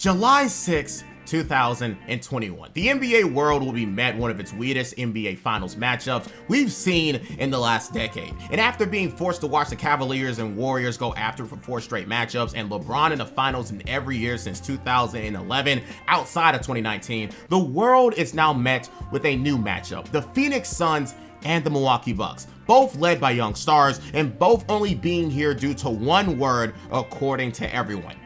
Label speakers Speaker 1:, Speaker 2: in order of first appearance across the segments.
Speaker 1: July 6, 2021. The NBA world will be met one of its weirdest NBA Finals matchups we've seen in the last decade. And after being forced to watch the Cavaliers and Warriors go after it for 4 straight matchups and LeBron in the finals in every year since 2011 outside of 2019, the world is now met with a new matchup. The Phoenix Suns and the Milwaukee Bucks, both led by young stars and both only being here due to one word according to everyone: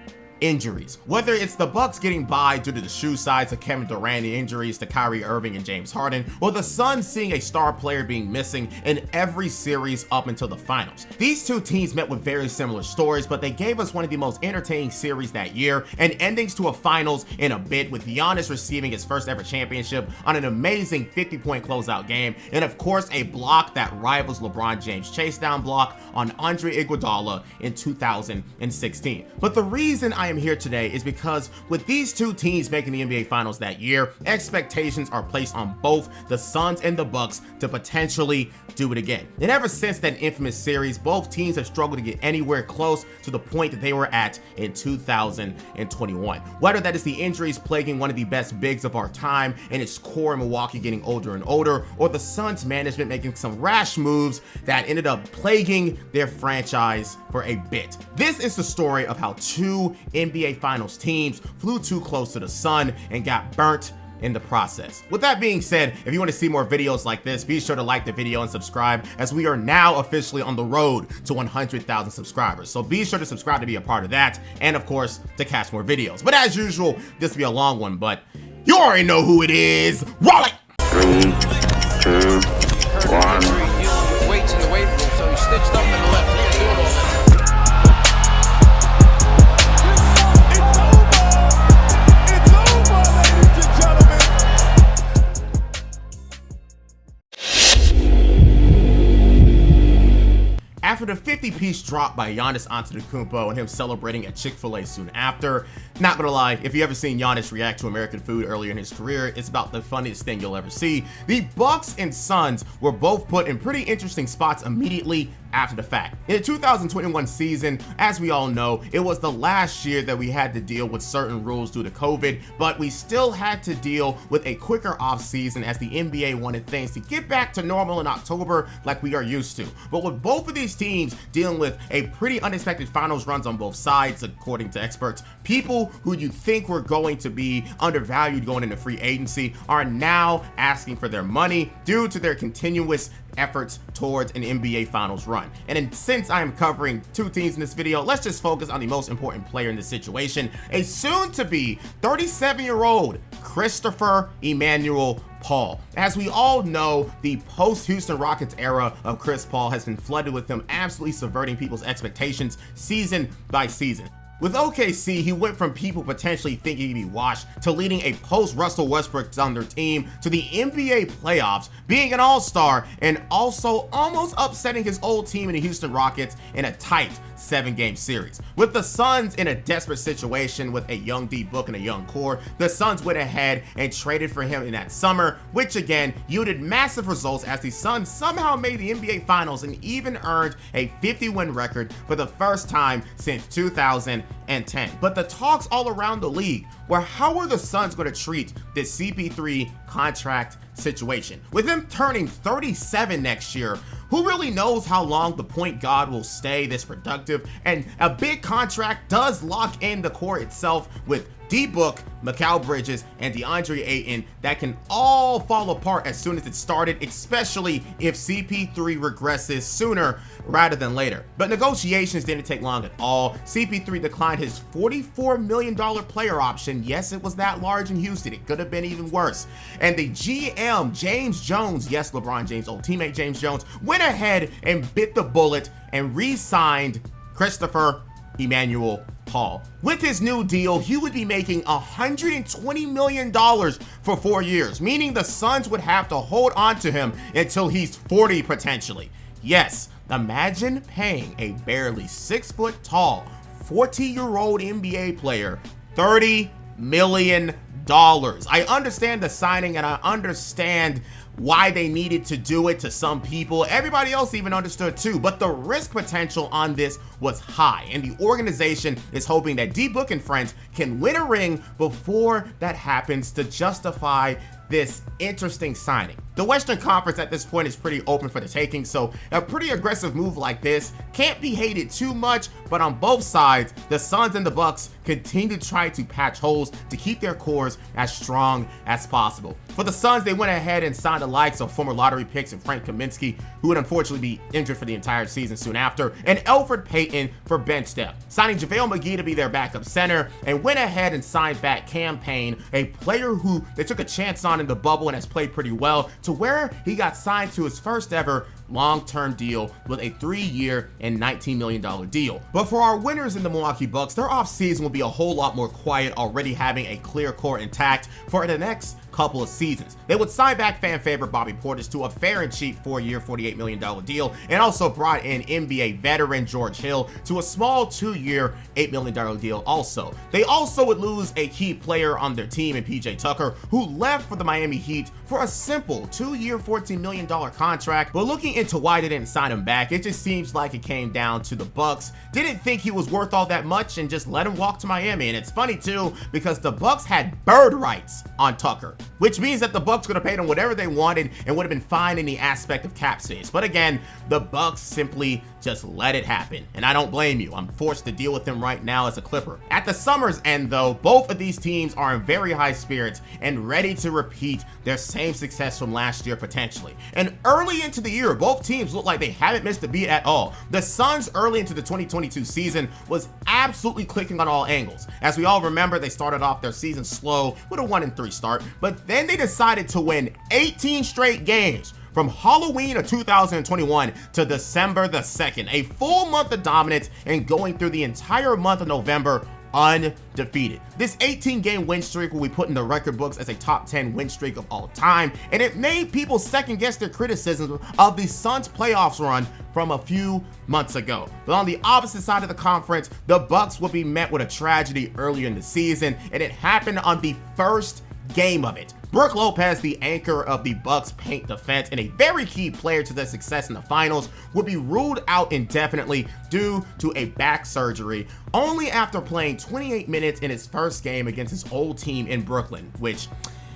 Speaker 1: injuries. Whether it's the Bucks getting by due to the shoe size of Kevin Durant and injuries to Kyrie Irving and James Harden, or the Suns seeing a star player being missing in every series up until the finals. These two teams met with very similar stories, but they gave us one of the most entertaining series that year and endings to a finals in a bit, with Giannis receiving his first ever championship on an amazing 50-point closeout game, and of course a block that rivals LeBron James' chase down block on Andre Iguodala in 2016. But the reason I am here today is because with these two teams making the NBA Finals that year, expectations are placed on both the Suns and the Bucks to potentially do it again. And ever since that infamous series, both teams have struggled to get anywhere close to the point that they were at in 2021. Whether that is the injuries plaguing one of the best bigs of our time and its core in Milwaukee getting older and older, or the Suns management making some rash moves that ended up plaguing their franchise for a bit. This is the story of how two NBA Finals teams flew too close to the sun and got burnt in the process. With that being said, if you want to see more videos like this, be sure to like the video and subscribe, as we are now officially on the road to 100,000 subscribers. So be sure to subscribe to be a part of that, and of course, to catch more videos. But as usual, this will be a long one, but you already know who it is. Roll it!
Speaker 2: 3, 2, 1.
Speaker 3: Weights in the weight room, so he stitched up in the left hand, doing all that.
Speaker 1: After the 50-piece drop by Giannis Antetokounmpo and him celebrating at Chick-fil-A soon after, not gonna lie, if you ever seen Giannis react to American food earlier in his career, it's about the funniest thing you'll ever see. The Bucks and Suns were both put in pretty interesting spots immediately after the fact. In the 2021 season, as we all know, it was the last year that we had to deal with certain rules due to COVID, but we still had to deal with a quicker off season as the NBA wanted things to get back to normal in October like we are used to. But with both of these teams dealing with a pretty unexpected finals runs on both sides, according to experts, people who you think were going to be undervalued going into free agency are now asking for their money due to their continuous efforts towards an NBA Finals run. And since I am covering two teams in this video, let's just focus on the most important player in this situation, a soon-to-be 37-year-old Christopher Emmanuel Paul. As we all know, the post-Houston Rockets era of Chris Paul has been flooded with him absolutely subverting people's expectations season by season. With OKC, he went from people potentially thinking he'd be washed to leading a post-Russell Westbrook Thunder team to the NBA playoffs, being an all-star, and also almost upsetting his old team in the Houston Rockets in a tight 7-game series. With the Suns in a desperate situation with a young D Book and a young core, the Suns went ahead and traded for him in that summer, which again yielded massive results as the Suns somehow made the NBA Finals and even earned a 50-win record for the first time since 2010. But the talks all around the league were, how are the Suns going to treat this CP3 contract situation? With him turning 37 next year, who really knows how long the point guard will stay this productive? And a big contract does lock in the core itself with D-Book, Mikal Bridges, and DeAndre Ayton that can all fall apart as soon as it started, especially if CP3 regresses sooner rather than later. But negotiations didn't take long at all. CP3 declined his $44 million player option. Yes, it was that large in Houston. It could have been even worse. And the GM, James Jones, yes, LeBron James' old teammate James Jones, went ahead and bit the bullet and re-signed Christopher Emmanuel Paul. With his new deal, he would be making $120 million for 4 years, meaning the Suns would have to hold on to him until he's 40 potentially. Yes, imagine paying a barely 6-foot-tall, 40-year-old NBA player $30 million. I understand the signing and I understand why they needed to do it to some people. Everybody else even understood too, but the risk potential on this was high, and the organization is hoping that D-Book and friends can win a ring before that happens to justify this interesting signing. The Western Conference at this point is pretty open for the taking, so a pretty aggressive move like this can't be hated too much, but on both sides, the Suns and the Bucks continue to try to patch holes to keep their cores as strong as possible. For the Suns, they went ahead and signed the likes of former lottery picks and Frank Kaminsky, who would unfortunately be injured for the entire season soon after, and Elfrid Payton for bench depth, signing JaVale McGee to be their backup center, and went ahead and signed back Cam Payne, a player who they took a chance on in the bubble and has played pretty well, to where he got signed to his first ever long-term deal with a 3-year and $19 million deal. But for our winners in the Milwaukee Bucks, their offseason will be a whole lot more quiet, already having a clear core intact for the next couple of seasons. They would sign back fan favorite Bobby Portis to a fair and cheap 4-year, $48 million deal, and also brought in NBA veteran George Hill to a small 2-year, $8 million deal also. They also would lose a key player on their team in PJ Tucker, who left for the Miami Heat for a simple 2-year, $14 million contract. But looking into why they didn't sign him back, it just seems like it came down to the Bucks didn't think he was worth all that much and just let him walk to Miami. And it's funny too, because the Bucks had bird rights on Tucker, which means that the Bucks could have paid him whatever they wanted and would have been fine in the aspect of cap space. But again, the Bucks simply just let it happen, and I don't blame you. I'm forced to deal with him right now as a Clipper. At the summer's end though, both of these teams are in very high spirits and ready to repeat their same success from last year potentially. And early into the year, both teams look like they haven't missed a beat at all. The Suns early into the 2022 season was absolutely clicking on all angles. As we all remember, they started off their season slow with a 1-3 start, but then they decided to win 18 straight games from Halloween of 2021 to December the 2nd, a full month of dominance, and going through the entire month of November undefeated. This 18-game win streak will be put in the record books as a top 10 win streak of all time, and it made people second guess their criticisms of the Suns playoffs run from a few months ago. But on the opposite side of the conference, the Bucks will be met with a tragedy earlier in the season, and it happened on the first game of it. Brook Lopez, the anchor of the Bucks paint defense and a very key player to their success in the finals, would be ruled out indefinitely due to a back surgery, only after playing 28 minutes in his first game against his old team in Brooklyn, which,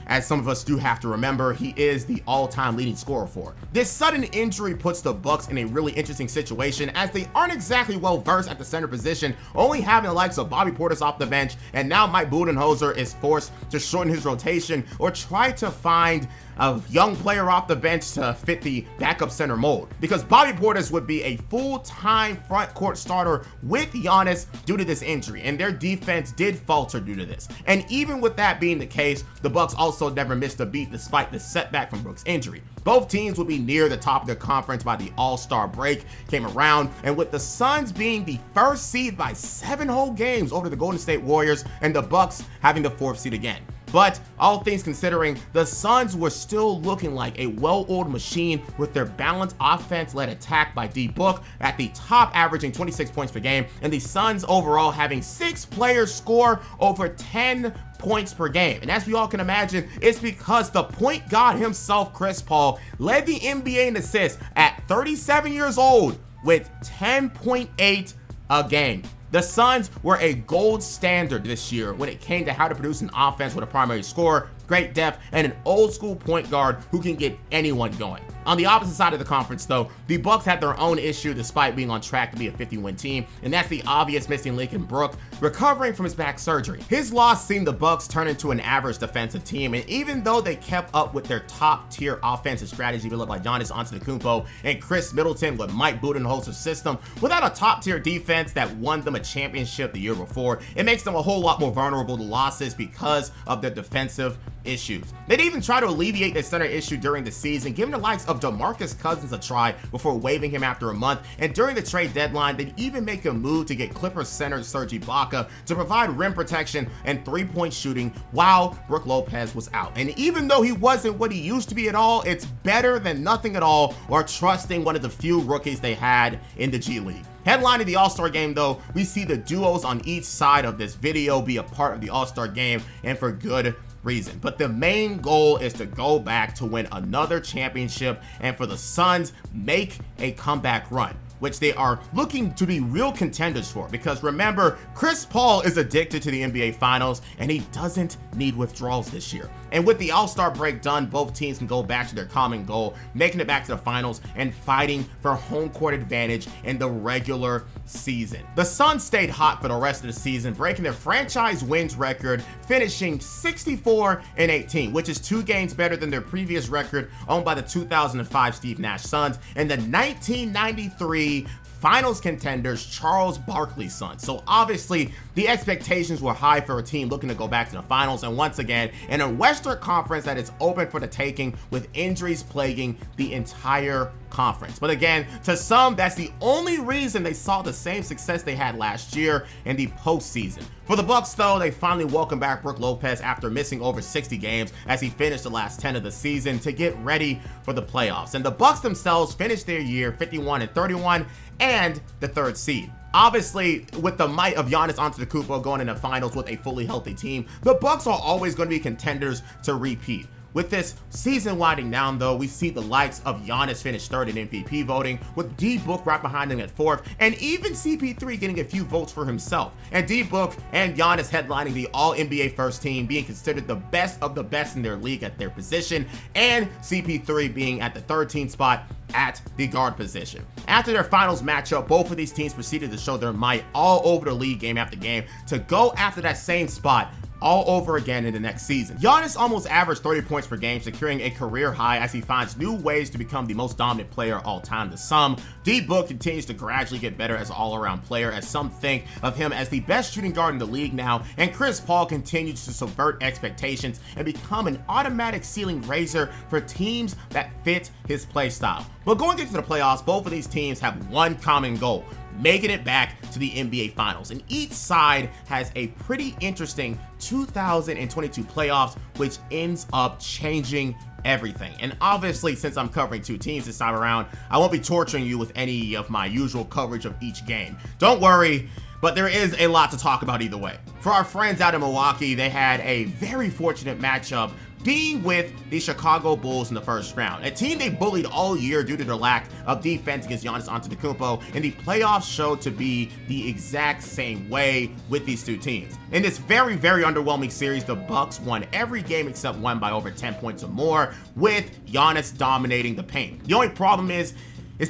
Speaker 1: as some of us do have to remember, he is the all-time leading scorer for. This sudden injury puts the Bucks in a really interesting situation, as they aren't exactly well versed at the center position, only having the likes of Bobby Portis off the bench, and now Mike Budenholzer is forced to shorten his rotation or try to find a young player off the bench to fit the backup center mold, because Bobby Portis would be a full-time front court starter with Giannis due to this injury, and their defense did falter due to this. And even with that being the case, the Bucks also never missed a beat despite the setback from Brook's injury. Both teams would be near the top of their conference by the All-Star break came around, and with the Suns being the first seed by 7 whole games over the Golden State Warriors, and the Bucks having the 4th seed again. But all things considering, the Suns were still looking like a well-oiled machine with their balanced offense-led attack by D-Book at the top, averaging 26 points per game, and the Suns overall having 6 players score over 10 points per game. And as we all can imagine, it's because the point guard himself, Chris Paul, led the NBA in assists at 37 years old with 10.8 a game. The Suns were a gold standard this year when it came to how to produce an offense with a primary scorer, great depth, and an old school point guard who can get anyone going. On the opposite side of the conference though, the Bucks had their own issue despite being on track to be a 50-win team, and that's the obvious missing link in Brook recovering from his back surgery. His loss seen the Bucks turn into an average defensive team, and even though they kept up with their top tier offensive strategy built by Giannis Antetokounmpo and Chris Middleton with Mike Budenholzer's system, without a top tier defense that won them a championship the year before, it makes them a whole lot more vulnerable to losses because of their defensive issues. They'd even try to alleviate their center issue during the season, giving the likes of DeMarcus Cousins a try before waiving him after a month, and during the trade deadline, they'd even make a move to get Clippers center Serge Ibaka to provide rim protection and 3-point shooting while Brook Lopez was out. And even though he wasn't what he used to be at all, it's better than nothing at all, or trusting one of the few rookies they had in the G League. Headlining the All-Star game though, we see the duos on each side of this video be a part of the All-Star game, and for good reason. But the main goal is to go back to win another championship and for the Suns make a comeback run, which they are looking to be real contenders for, because remember, Chris Paul is addicted to the NBA Finals and he doesn't need withdrawals this year. And with the All-Star break done, both teams can go back to their common goal, making it back to the finals and fighting for home court advantage in the regular season. The Suns stayed hot for the rest of the season, breaking their franchise wins record, finishing 64-18, which is 2 games better than their previous record owned by the 2005 Steve Nash Suns and the 1993 finals contenders Charles Barkley Suns. So obviously the expectations were high for a team looking to go back to the finals, and once again in a Western Conference that is open for the taking with injuries plaguing the entire conference. But again, to some, that's the only reason they saw the same success they had last year in the postseason. For the Bucks though, they finally welcomed back Brook Lopez after missing over 60 games as he finished the last 10 of the season to get ready for the playoffs. And the Bucks themselves finished their year 51-31 and the 3rd seed. Obviously, with the might of Giannis Antetokounmpo going into finals with a fully healthy team, the Bucks are always going to be contenders to repeat. With this season winding down though, we see the likes of Giannis finish 3rd in MVP voting, with D Book right behind him at 4th, and even CP3 getting a few votes for himself. And D Book and Giannis headlining the All-NBA first team, being considered the best of the best in their league at their position, and CP3 being at the 13th spot at the guard position. After their finals matchup, both of these teams proceeded to show their might all over the league game after game to go after that same spot all over again in the next season. Giannis almost averaged 30 points per game, securing a career high as he finds new ways to become the most dominant player all time to some. D-Book continues to gradually get better as an all-around player, as some think of him as the best shooting guard in the league now, and Chris Paul continues to subvert expectations and become an automatic ceiling raiser for teams that fit his play style. But going into the playoffs, both of these teams have one common goal: making it back to the NBA Finals. And each side has a pretty interesting 2022 playoffs, which ends up changing everything. And obviously, since I'm covering 2 teams this time around, I won't be torturing you with any of my usual coverage of each game. Don't worry, but there is a lot to talk about either way. For our friends out in Milwaukee, they had a very fortunate matchup being with the Chicago Bulls in the first round, a team they bullied all year due to their lack of defense against Giannis Antetokounmpo, and the playoffs showed to be the exact same way with these 2 teams. In this very, very underwhelming series, the Bucks won every game except one by over 10 points or more, with Giannis dominating the paint. The only problem is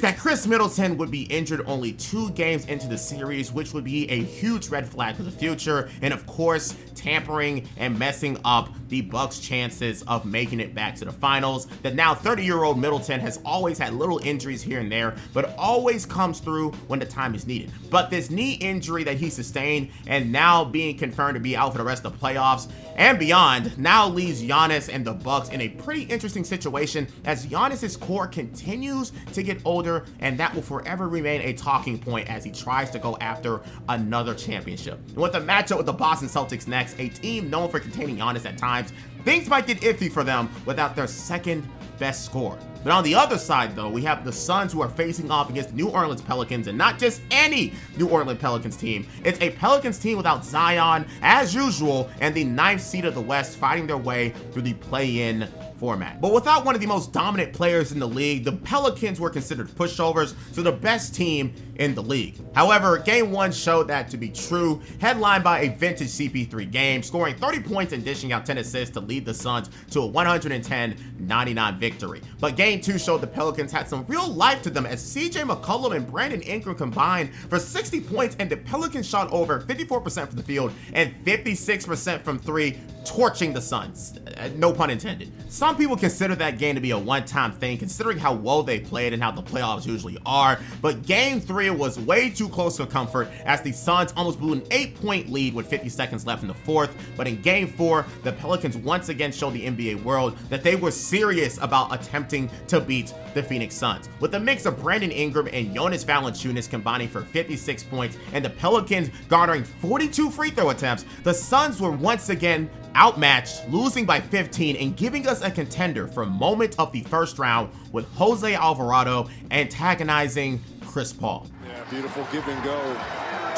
Speaker 1: that Chris Middleton would be injured only 2 games into the series, which would be a huge red flag for the future, and of course, tampering and messing up the Bucks' chances of making it back to the finals. The now 30-year-old Middleton has always had little injuries here and there, but always comes through when the time is needed. But this knee injury that he sustained, and now being confirmed to be out for the rest of the playoffs and beyond, now leaves Giannis and the Bucks in a pretty interesting situation, as Giannis's core continues to get older, and that will forever remain a talking point as he tries to go after another championship. And with the matchup with the Boston Celtics next, a team known for containing Giannis at times, things might get iffy for them without their second best scorer. But on the other side though, we have the Suns, who are facing off against the New Orleans Pelicans, and not just any New Orleans Pelicans team. It's a Pelicans team without Zion, as usual, and the 9th seed of the West fighting their way through the play-in format. But without one of the most dominant players in the league, the Pelicans were considered pushovers to the best team in the league. However, game 1 showed that to be true, headlined by a vintage CP3 game, scoring 30 points and dishing out 10 assists to lead the Suns to a 110-99 victory. But game 2 showed the Pelicans had some real life to them, as CJ McCollum and Brandon Ingram combined for 60 points, and the Pelicans shot over 54% from the field and 56% from 3, torching the Suns. No pun intended. Some people consider that game to be a one-time thing, considering how well they played and how the playoffs usually are, but game 3 was way too close for comfort, as the Suns almost blew an 8-point lead with 50 seconds left in the 4th. But in game 4, the Pelicans once again showed the NBA world that they were serious about attempting to beat the Phoenix Suns, with a mix of Brandon Ingram and Jonas Valanciunas combining for 56 points and the Pelicans garnering 42 free throw attempts. The Suns were once again outmatched, losing by 15 and giving us a contender for moment of the first round, with Jose Alvarado antagonizing Chris Paul.
Speaker 4: Yeah, beautiful give and go.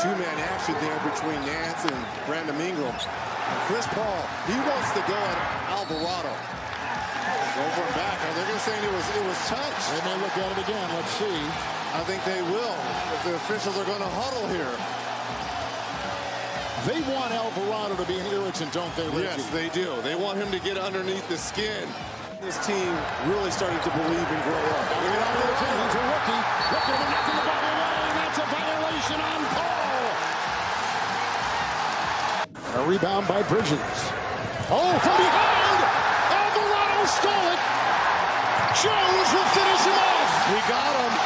Speaker 4: Two-man action there between Nance and Brandon Ingram. And Chris Paul, he wants to go at Alvarado. Over and back. And they're going to say it was touch.
Speaker 5: They may look at it again. Let's see.
Speaker 4: I think they will. If the officials are going to huddle here.
Speaker 5: They want Alvarado to be an irritant, don't they, Richie?
Speaker 4: Yes, they do. They want him to get underneath the skin. This team really started to believe and grow up.
Speaker 5: He's a rookie. Looking to knock the ball away, and that's a violation on Paul. A rebound by Bridges. Oh, from behind! Alvarado stole it. Jones will finish him off.
Speaker 4: We got him.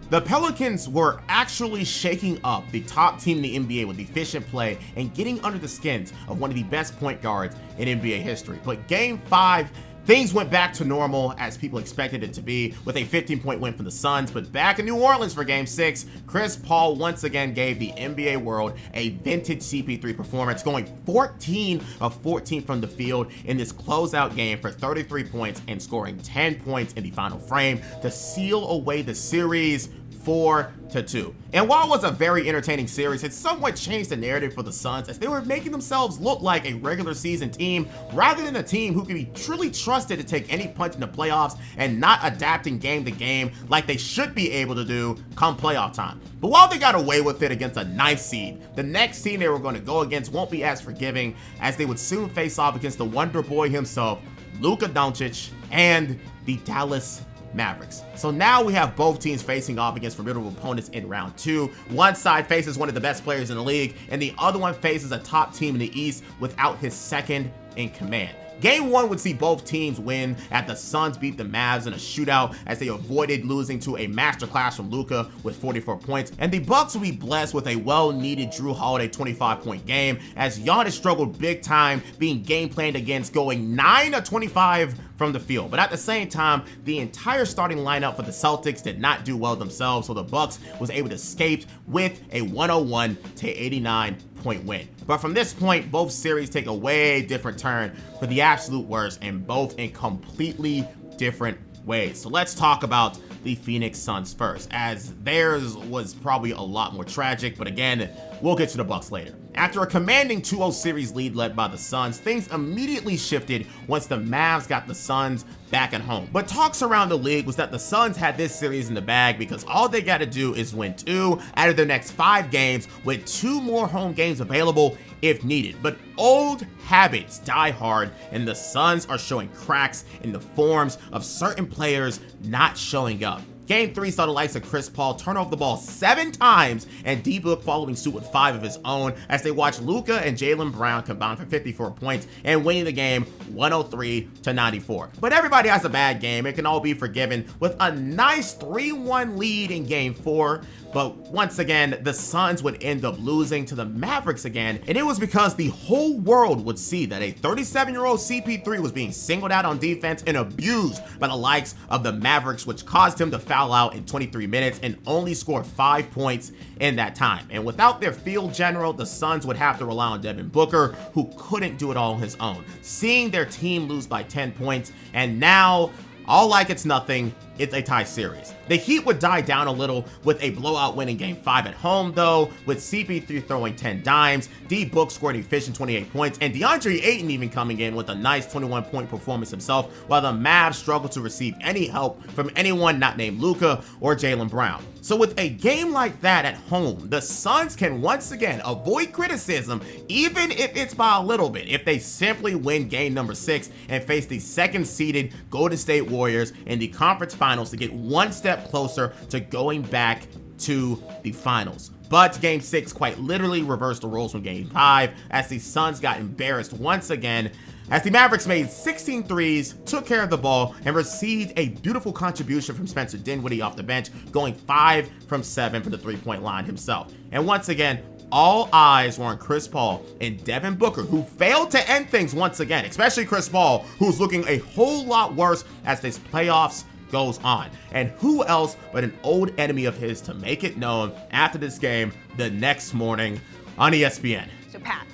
Speaker 1: The Pelicans were actually shaking up the top team in the NBA with efficient play and getting under the skins of one of the best point guards in NBA history. But Game 5, things went back to normal as people expected it to be, with a 15-point win for the Suns. But back in New Orleans for Game 6, Chris Paul once again gave the NBA world a vintage CP3 performance, going 14 of 14 from the field in this closeout game for 33 points and scoring 10 points in the final frame to seal away the series 4-2. And while it was a very entertaining series, it somewhat changed the narrative for the Suns as they were making themselves look like a regular season team rather than a team who could be truly trusted to take any punch in the playoffs and not adapting game to game like they should be able to do come playoff time. But while they got away with it against a 9th seed, the next team they were going to go against won't be as forgiving, as they would soon face off against the Wonder Boy himself, Luka Doncic, and the Dallas Mavericks. So now we have both teams facing off against formidable opponents in round 2. One side faces one of the best players in the league, and the other one faces a top team in the East without his second in command. Game 1 would see both teams win as the Suns beat the Mavs in a shootout as they avoided losing to a masterclass from Luka with 44 points, and the Bucks would be blessed with a well-needed Jrue Holiday 25-point game as Giannis struggled big time, being game planned against, going 9 of 25 from the field. But at the same time, the entire starting lineup for the Celtics did not do well themselves, so the Bucks was able to escape with a 101-89-point win. But from this point, both series take a way different turn for the absolute worst, and both in completely different ways. So let's talk about the Phoenix Suns first, as theirs was probably a lot more tragic, but again, we'll get to the Bucks later. After a commanding 2-0 series lead led by the Suns, things immediately shifted once the Mavs got the Suns back at home. But talks around the league was that the Suns had this series in the bag because all they got to do is win 2 out of their next 5 games with 2 more home games available if needed. But old habits die hard, and the Suns are showing cracks in the forms of certain players not showing up. Game 3 saw the likes of Chris Paul turn over the ball 7 times, and D-Book following suit with 5 of his own as they watched Luka and Jaylen Brown combine for 54 points and winning the game 103-94. But everybody has a bad game. It can all be forgiven with a nice 3-1 lead in Game 4. But once again, the Suns would end up losing to the Mavericks again, and it was because the whole world would see that a 37-year-old CP3 was being singled out on defense and abused by the likes of the Mavericks, which caused him to foul out in 23 minutes and only score 5 points in that time. And without their field general, the Suns would have to rely on Devin Booker, who couldn't do it all on his own. Seeing their team lose by 10 points, and now, all like it's nothing, it's a tie series. The Heat would die down a little with a blowout win in Game 5 at home, though, with CP3 throwing 10 dimes, D-Book scored an efficient 28 points, and DeAndre Ayton even coming in with a nice 21-point performance himself, while the Mavs struggled to receive any help from anyone not named Luka or Jaylen Brown. So with a game like that at home, the Suns can once again avoid criticism, even if it's by a little bit, if they simply win game number 6 and face the second-seeded Golden State Warriors in the conference finals to get one step closer to going back to the finals. But Game 6 quite literally reversed the roles from Game 5 as the Suns got embarrassed once again, as the Mavericks made 16 threes, took care of the ball, and received a beautiful contribution from Spencer Dinwiddie off the bench, going 5 from 7 from the three-point line himself. And once again, all eyes were on Chris Paul and Devin Booker, who failed to end things once again, especially Chris Paul, who's looking a whole lot worse as this playoffs goes on. And who else but an old enemy of his to make it known after this game the next morning on ESPN.
Speaker 6: So Pat,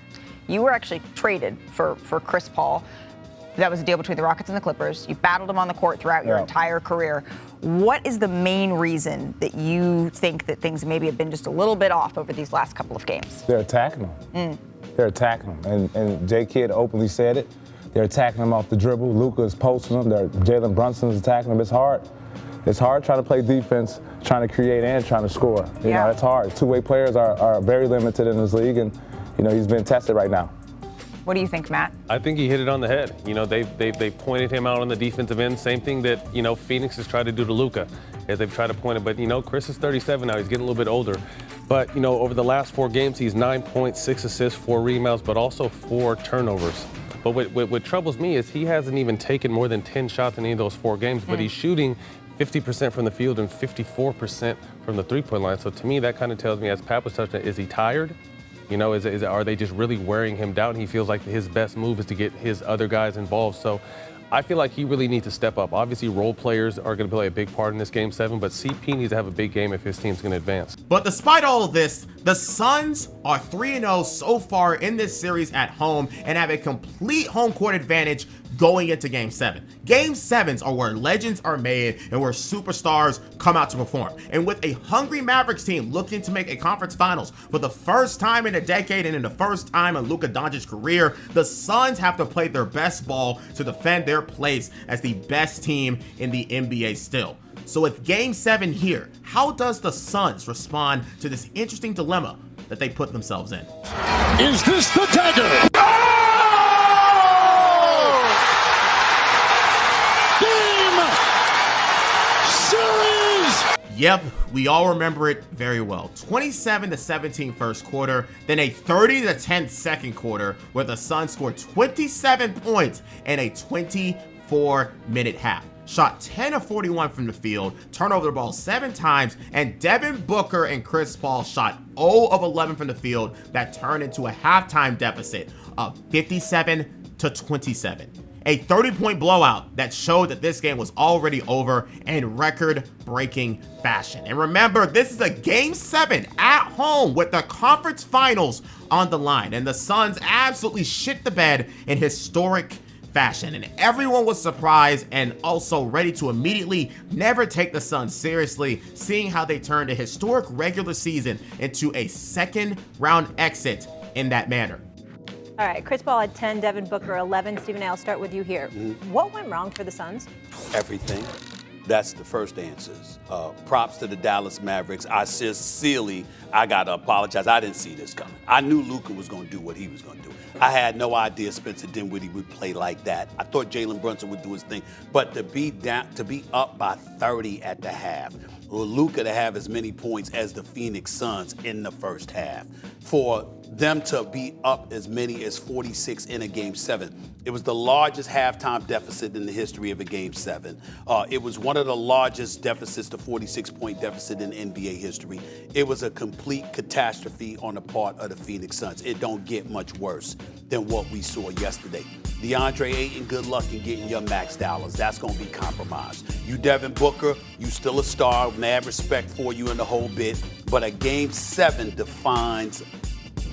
Speaker 6: you were actually traded for Chris Paul. That was a deal between the Rockets and the Clippers. You battled him on the court throughout your entire career. What is the main reason that you think that things maybe have been just a little bit off over these last couple of games?
Speaker 7: They're attacking him. They're attacking him. And J. Kidd openly said it. They're attacking him off the dribble. Luka is posting him. Jalen Brunson's attacking him. It's hard. It's hard trying to play defense, trying to create and trying to score. You know, it's hard. Two-way players are very limited in this league, and, you know, he's been tested right now.
Speaker 6: What do you think, Matt?
Speaker 8: I think he hit it on the head. You know, they've pointed him out on the defensive end. Same thing that, you know, Phoenix has tried to do to Luka, as they've tried to point it. But, you know, Chris is 37 now. He's getting a little bit older. But, you know, over the last 4 games, he's 9 points, 6 assists, 4 rebounds, but also 4 turnovers. But what troubles me is he hasn't even taken more than 10 shots in any of those 4 games, but he's shooting 50% from the field and 54% from the three-point line. So to me, that kind of tells me, as Pat was touching on, is he tired? You know, are they just really wearing him down? He feels like his best move is to get his other guys involved. So I feel like he really needs to step up. Obviously, role players are going to play a big part in this Game 7, but CP needs to have a big game if his team's going to advance.
Speaker 1: But despite all of this, the Suns are 3-0 so far in this series at home and have a complete home court advantage going into Game 7. Game 7s are where legends are made and where superstars come out to perform. And with a hungry Mavericks team looking to make a conference finals for the first time in a decade and in the first time in Luka Doncic's career, the Suns have to play their best ball to defend their place as the best team in the NBA still. So with Game 7 here, how does the Suns respond to this interesting dilemma that they put themselves in?
Speaker 5: Is this the dagger?
Speaker 1: Yep, we all remember it very well. 27-17 first quarter, then a 30-10 second quarter where the Suns scored 27 points in a 24-minute half. Shot 10 of 41 from the field, turned over the ball 7 times, and Devin Booker and Chris Paul shot 0 of 11 from the field that turned into a halftime deficit of 57-27. A 30-point blowout that showed that this game was already over in record-breaking fashion. And remember, this is a Game 7 at home with the conference finals on the line. And the Suns absolutely shit the bed in historic fashion. And everyone was surprised and also ready to immediately never take the Suns seriously, seeing how they turned a historic regular season into a second-round exit in that manner.
Speaker 9: All right, Chris Paul had 10, Devin Booker 11. Stephen A., I'll start with you here. What went wrong for the Suns?
Speaker 10: Everything. That's the first answers. Props to the Dallas Mavericks. I got to apologize. I didn't see this coming. I knew Luka was going to do what he was going to do. I had no idea Spencer Dinwiddie would play like that. I thought Jalen Brunson would do his thing. But to be up by 30 at the half, or Luka to have as many points as the Phoenix Suns in the first half, for them to be up as many as 46 in a Game 7. It was the largest halftime deficit in the history of a Game 7. It was one of the largest deficits, the 46-point deficit in NBA history. It was a complete catastrophe on the part of the Phoenix Suns. It don't get much worse than what we saw yesterday. DeAndre Ayton, good luck in getting your max dollars. That's going to be compromised. You, Devin Booker, you still a star. Mad respect for you in the whole bit. But a Game 7 defines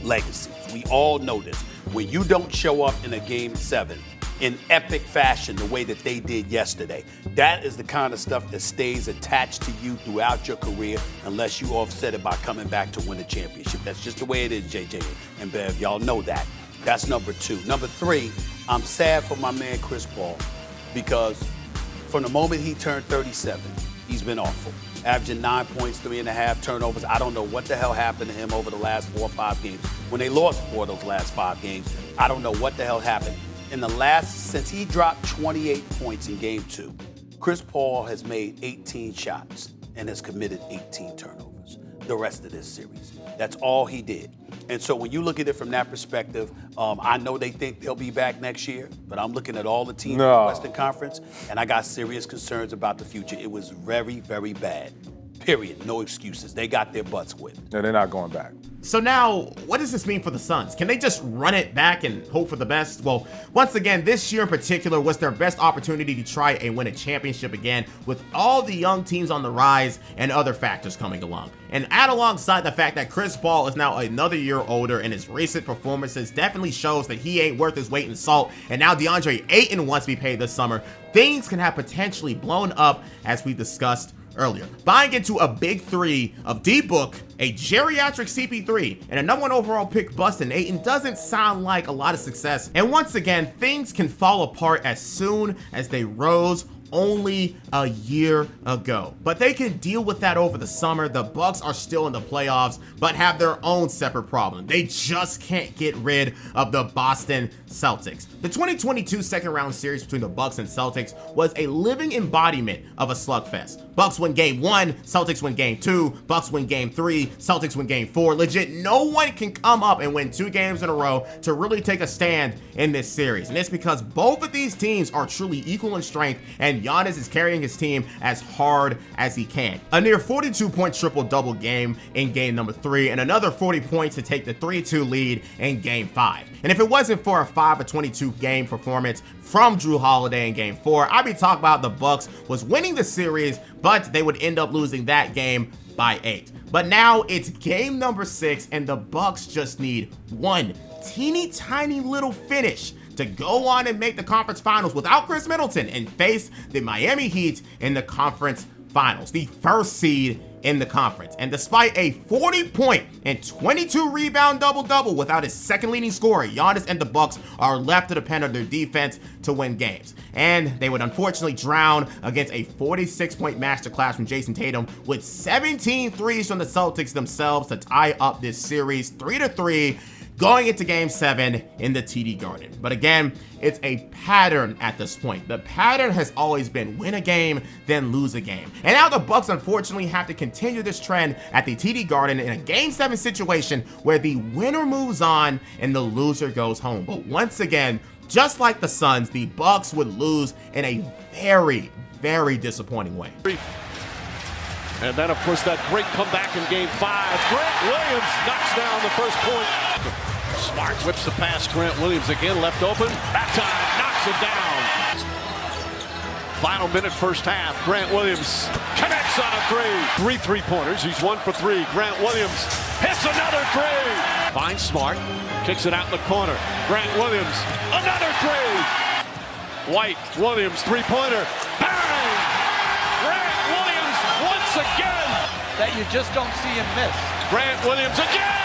Speaker 10: legacies. We all know this. When you don't show up in a Game 7 in epic fashion the way that they did yesterday, that is the kind of stuff that stays attached to you throughout your career unless you offset it by coming back to win a championship. That's just the way it is, JJ and Bev. Y'all know that. That's number 2. Number 3, I'm sad for my man Chris Paul because from the moment he turned 37, he's been awful. Averaging 9 points, 3.5 turnovers. I don't know what the hell happened to him over the last 4 or 5 games. When they lost 4 of those last 5 games, I don't know what the hell happened. Since he dropped 28 points in Game 2, Chris Paul has made 18 shots and has committed 18 turnovers the rest of this series. That's all he did. And so when you look at it from that perspective, I know they think they'll be back next year, but I'm looking at all the teams in the Western Conference, and I got serious concerns about the future. It was very, very bad. Period. No excuses. They got their butts whipped.
Speaker 7: No, they're not going back.
Speaker 1: So now, what does this mean for the Suns? Can they just run it back and hope for the best? Well, once again, this year in particular was their best opportunity to try and win a championship again, with all the young teams on the rise and other factors coming along. And add alongside the fact that Chris Paul is now another year older, and his recent performances definitely shows that he ain't worth his weight in salt, and now DeAndre Ayton wants to be paid this summer, things can have potentially blown up, as we discussed earlier. Buying into a big three of D-Book, a geriatric CP3, and a #1 overall pick bust in Ayton doesn't sound like a lot of success. And once again, things can fall apart as soon as they rose only a year ago. But they can deal with that over the summer. The Bucks are still in the playoffs, but have their own separate problem. They just can't get rid of the Boston Celtics. The 2022 second round series between the Bucks and Celtics was a living embodiment of a slugfest. Bucks win game 1, Celtics win game 2, Bucks win game 3, Celtics win game 4. Legit, no one can come up and win 2 games in a row to really take a stand in this series. And it's because both of these teams are truly equal in strength, and Giannis is carrying his team as hard as he can. A near 42-point triple-double game in game number 3, and another 40 points to take the 3-2 lead in game 5. And if it wasn't for a 5-of-22 game performance from Jrue Holiday in game 4, I'd be talking about the Bucks was winning the series, but they would end up losing that game by 8. But now it's game number 6, and the Bucks just need one teeny tiny little finish to go on and make the conference finals without Chris Middleton and face the Miami Heat in the conference finals, the first seed in the conference. And despite a 40-point and 22-rebound double-double without his second leading scorer, Giannis and the Bucks are left to depend on their defense to win games. And they would unfortunately drown against a 46-point masterclass from Jason Tatum, with 17 threes from the Celtics themselves to tie up this series 3-3. Going into game 7 in the TD Garden. But again, it's a pattern at this point. The pattern has always been win a game, then lose a game. And now the Bucks unfortunately have to continue this trend at the TD Garden in a game 7 situation where the winner moves on and the loser goes home. But once again, just like the Suns, the Bucks would lose in a very, very disappointing way.
Speaker 5: And then, of course, that great comeback in game 5. Grant Williams knocks down the first point. Smart whips the pass. Grant Williams again left open. That time knocks it down. Final minute, first half. Grant Williams connects on a 3. 3 3-pointers. He's 1 for 3. Grant Williams hits another 3. Finds Smart. Kicks it out in the corner. Grant Williams, another 3. White, Williams, 3-pointer. Bang! Grant Williams once again.
Speaker 3: That you just don't see him miss.
Speaker 5: Grant Williams again.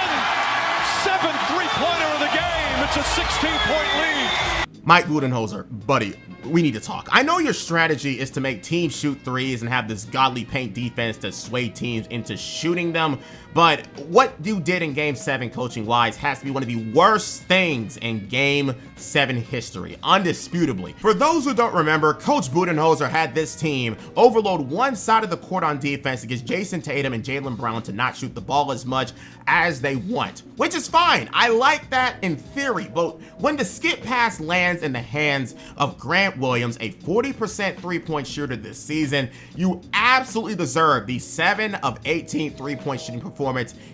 Speaker 5: 7th 3-pointer of the game. It's a 16-point lead.
Speaker 1: Mike Budenholzer, buddy, we need to talk. I know your strategy is to make teams shoot threes and have this godly paint defense to sway teams into shooting them, but what you did in game 7 coaching wise has to be one of the worst things in game 7 history, undisputably. For those who don't remember, Coach Budenholzer had this team overload one side of the court on defense against Jason Tatum and Jaylen Brown to not shoot the ball as much as they want, which is fine. I like that in theory, but when the skip pass lands in the hands of Grant Williams, a 40% three-point shooter this season, you absolutely deserve the 7 of 18 three-point shooting performance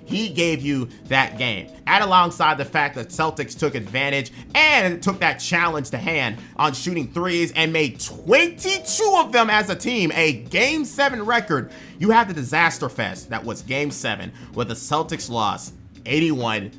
Speaker 1: he gave you that game. Add alongside the fact that Celtics took advantage and took that challenge to hand on shooting threes and made 22 of them as a team, a game 7 record. You have the disaster fest that was game 7, where the Celtics lost 81-109,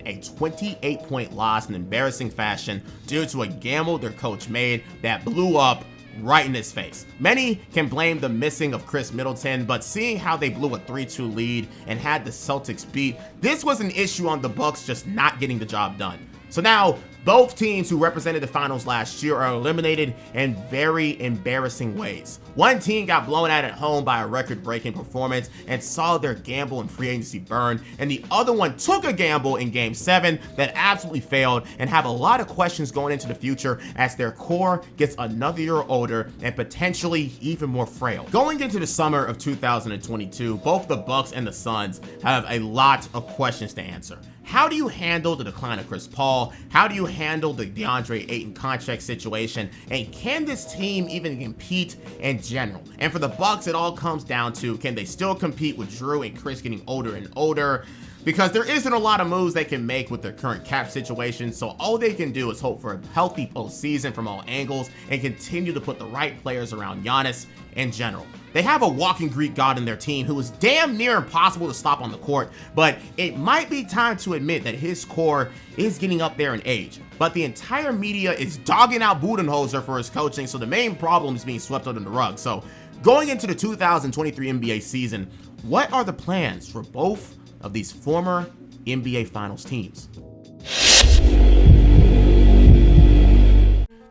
Speaker 1: a 28-point loss in embarrassing fashion due to a gamble their coach made that blew up right in his face. Many can blame the missing of Chris Middleton, but seeing how they blew a 3-2 lead and had the Celtics beat, this was an issue on the Bucks just not getting the job done. So now, both teams who represented the finals last year are eliminated in very embarrassing ways. One team got blown out at home by a record-breaking performance and saw their gamble in free agency burn, and the other one took a gamble in game 7 that absolutely failed and have a lot of questions going into the future as their core gets another year older and potentially even more frail. Going into the summer of 2022, both the Bucks and the Suns have a lot of questions to answer. How do you handle the decline of Chris Paul? How do you handle the DeAndre Ayton contract situation? And can this team even compete in general? And for the Bucks, it all comes down to, can they still compete with Drew and Chris getting older and older? Because there isn't a lot of moves they can make with their current cap situation, so all they can do is hope for a healthy postseason from all angles and continue to put the right players around Giannis in general. They have a walking Greek god in their team who is damn near impossible to stop on the court, but it might be time to admit that his core is getting up there in age. But the entire media is dogging out Budenholzer for his coaching, so the main problem is being swept under the rug. So going into the 2023 NBA season, what are the plans for both of these former NBA Finals teams?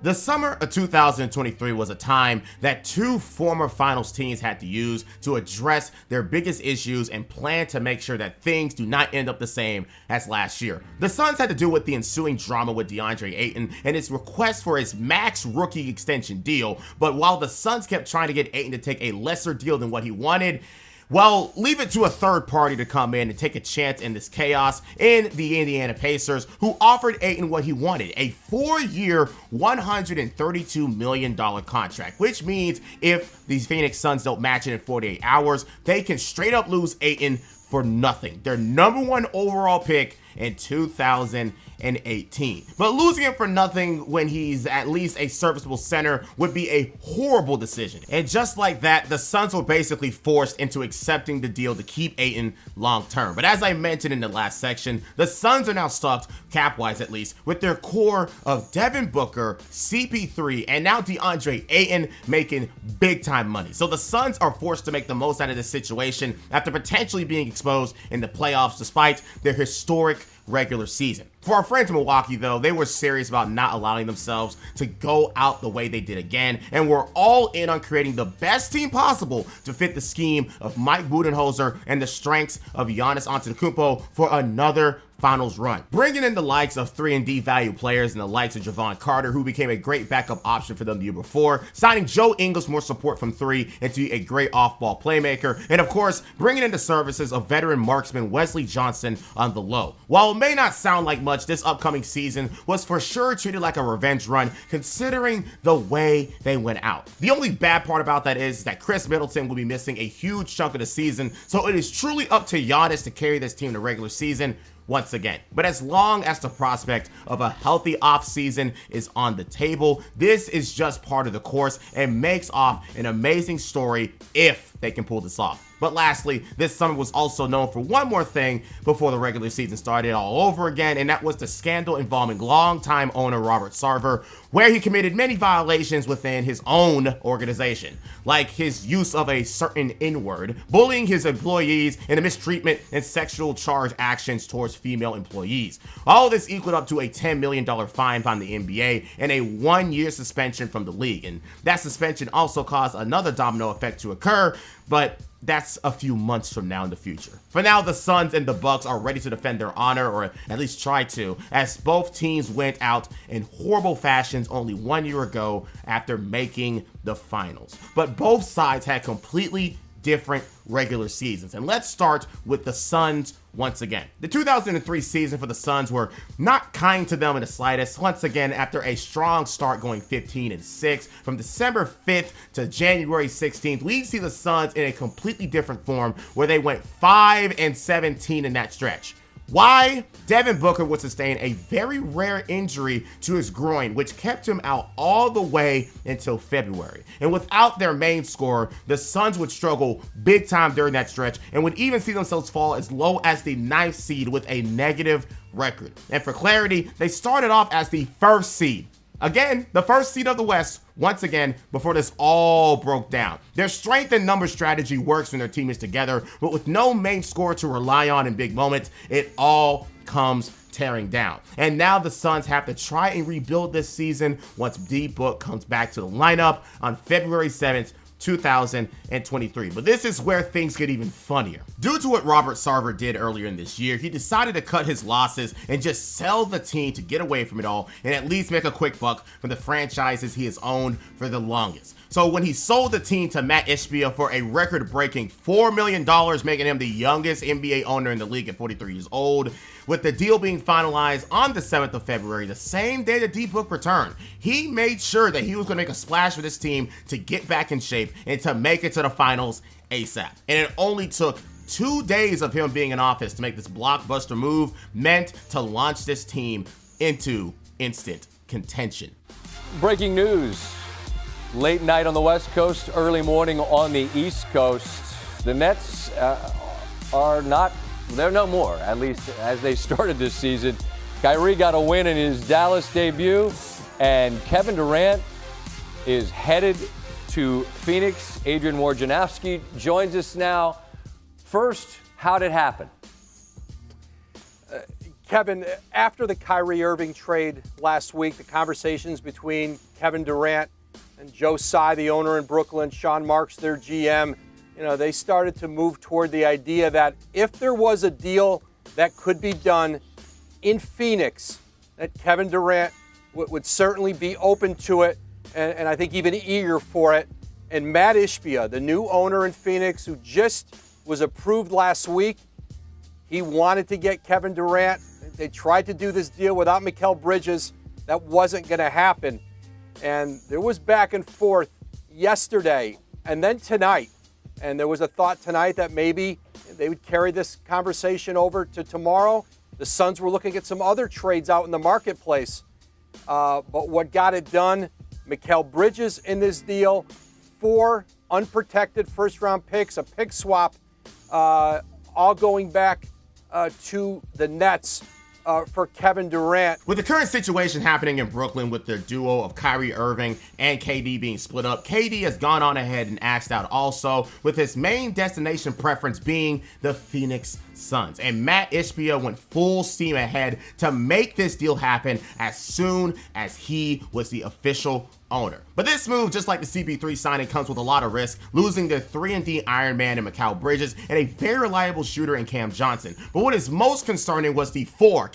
Speaker 1: The summer of 2023 was a time that two former Finals teams had to use to address their biggest issues and plan to make sure that things do not end up the same as last year. The Suns had to deal with the ensuing drama with DeAndre Ayton and his request for his max rookie extension deal, but while the Suns kept trying to get Ayton to take a lesser deal than what he wanted, well, leave it to a third party to come in and take a chance in this chaos in the Indiana Pacers, who offered Ayton what he wanted, a 4-year, $132 million contract, which means if these Phoenix Suns don't match it in 48 hours, they can straight up lose Ayton for nothing. Their number 1 overall pick in 2018. But losing him for nothing when he's at least a serviceable center would be a horrible decision. And just like that, the Suns were basically forced into accepting the deal to keep Ayton long term. But as I mentioned in the last section, the Suns are now stuck, cap-wise at least, with their core of Devin Booker, CP3, and now DeAndre Ayton making big time money. So the Suns are forced to make the most out of this situation after potentially being exposed in the playoffs despite their historic regular season. For our friends in Milwaukee, though, they were serious about not allowing themselves to go out the way they did again, and were all in on creating the best team possible to fit the scheme of Mike Budenholzer and the strengths of Giannis Antetokounmpo for another Finals run. Bringing in the likes of 3-and-D value players and the likes of Javon Carter, who became a great backup option for them the year before, signing Joe Ingles more support from 3 and to be a great off-ball playmaker, and of course, bringing in the services of veteran marksman Wesley Johnson on the low. While it may not sound like much, this upcoming season was for sure treated like a revenge run, considering the way they went out. The only bad part about that is that Chris Middleton will be missing a huge chunk of the season, so it is truly up to Giannis to carry this team in the regular season once again. But as long as the prospect of a healthy offseason is on the table, this is just part of the course and makes off an amazing story if they can pull this off. But lastly, this summer was also known for one more thing before the regular season started all over again, and that was the scandal involving longtime owner Robert Sarver, where he committed many violations within his own organization, like his use of a certain N-word, bullying his employees, and the mistreatment and sexual charge actions towards female employees. All this equaled up to a $10 million fine from the NBA and a 1-year suspension from the league. And that suspension also caused another domino effect to occur, but that's a few months from now in the future. For now, the Suns and the Bucks are ready to defend their honor, or at least try to, as both teams went out in horrible fashions only 1 year ago after making the finals. But both sides had completely different regular seasons. And let's start with the Suns once again. The 2003 season for the Suns were not kind to them in the slightest. Once again, after a strong start going 15-6, from December 5th to January 16th, we see the Suns in a completely different form where they went 5-17 in that stretch. Why? Devin Booker would sustain a very rare injury to his groin, which kept him out all the way until February. And without their main scorer, the Suns would struggle big time during that stretch and would even see themselves fall as low as the 9th seed with a negative record. And for clarity, they started off as the 1st seed. Again, the 1st seed of the West, once again, before this all broke down. Their strength and number strategy works when their team is together, but with no main scorer to rely on in big moments, it all comes tearing down. And now the Suns have to try and rebuild this season once D-Book comes back to the lineup on February 7th 2023. But this is where things get even funnier. Due to what Robert Sarver did earlier in this year, he decided to cut his losses and just sell the team to get away from it all and at least make a quick buck from the franchises he has owned for the longest. So when he sold the team to Matt Ishbia for a record-breaking $4 million, making him the youngest NBA owner in the league at 43 years old, with the deal being finalized on the 7th of February, the same day that D-Book returned, he made sure that he was going to make a splash for this team to get back in shape and to make it to the finals ASAP. And it only took 2 days of him being in office to make this blockbuster move meant to launch this team into instant contention.
Speaker 11: Breaking news. Late night on the West Coast, early morning on the East Coast. The Nets are not, they're no more, at least as they started this season. Kyrie got a win in his Dallas debut, and Kevin Durant is headed to Phoenix. Adrian Wojnarowski joins us now. First, how did it happen?
Speaker 12: Kevin, after the Kyrie Irving trade last week, the conversations between Kevin Durant and Joe Tsai, the owner in Brooklyn, Sean Marks, their GM, they started to move toward the idea that if there was a deal that could be done in Phoenix, that Kevin Durant would certainly be open to it and I think even eager for it. And Matt Ishbia, the new owner in Phoenix, who just was approved last week, he wanted to get Kevin Durant. They tried to do this deal without Mikal Bridges. That wasn't going to happen. And there was back and forth yesterday and then tonight. And there was a thought tonight that maybe they would carry this conversation over to tomorrow. The Suns were looking at some other trades out in the marketplace. But what got it done, Mikal Bridges in this deal, 4 unprotected first-round picks, a pick swap, all going back to the Nets. For Kevin Durant.
Speaker 1: With the current situation happening in Brooklyn with their duo of Kyrie Irving and KD being split up, KD has gone on ahead and axed out also, with his main destination preference being the Phoenix Suns. And Matt Ishbia went full steam ahead to make this deal happen as soon as he was the official owner. But this move, just like the CP3 signing, comes with a lot of risk, losing the 3-and-D Iron Man in Mikal Bridges and a very reliable shooter in Cam Johnson. But what is most concerning was the 4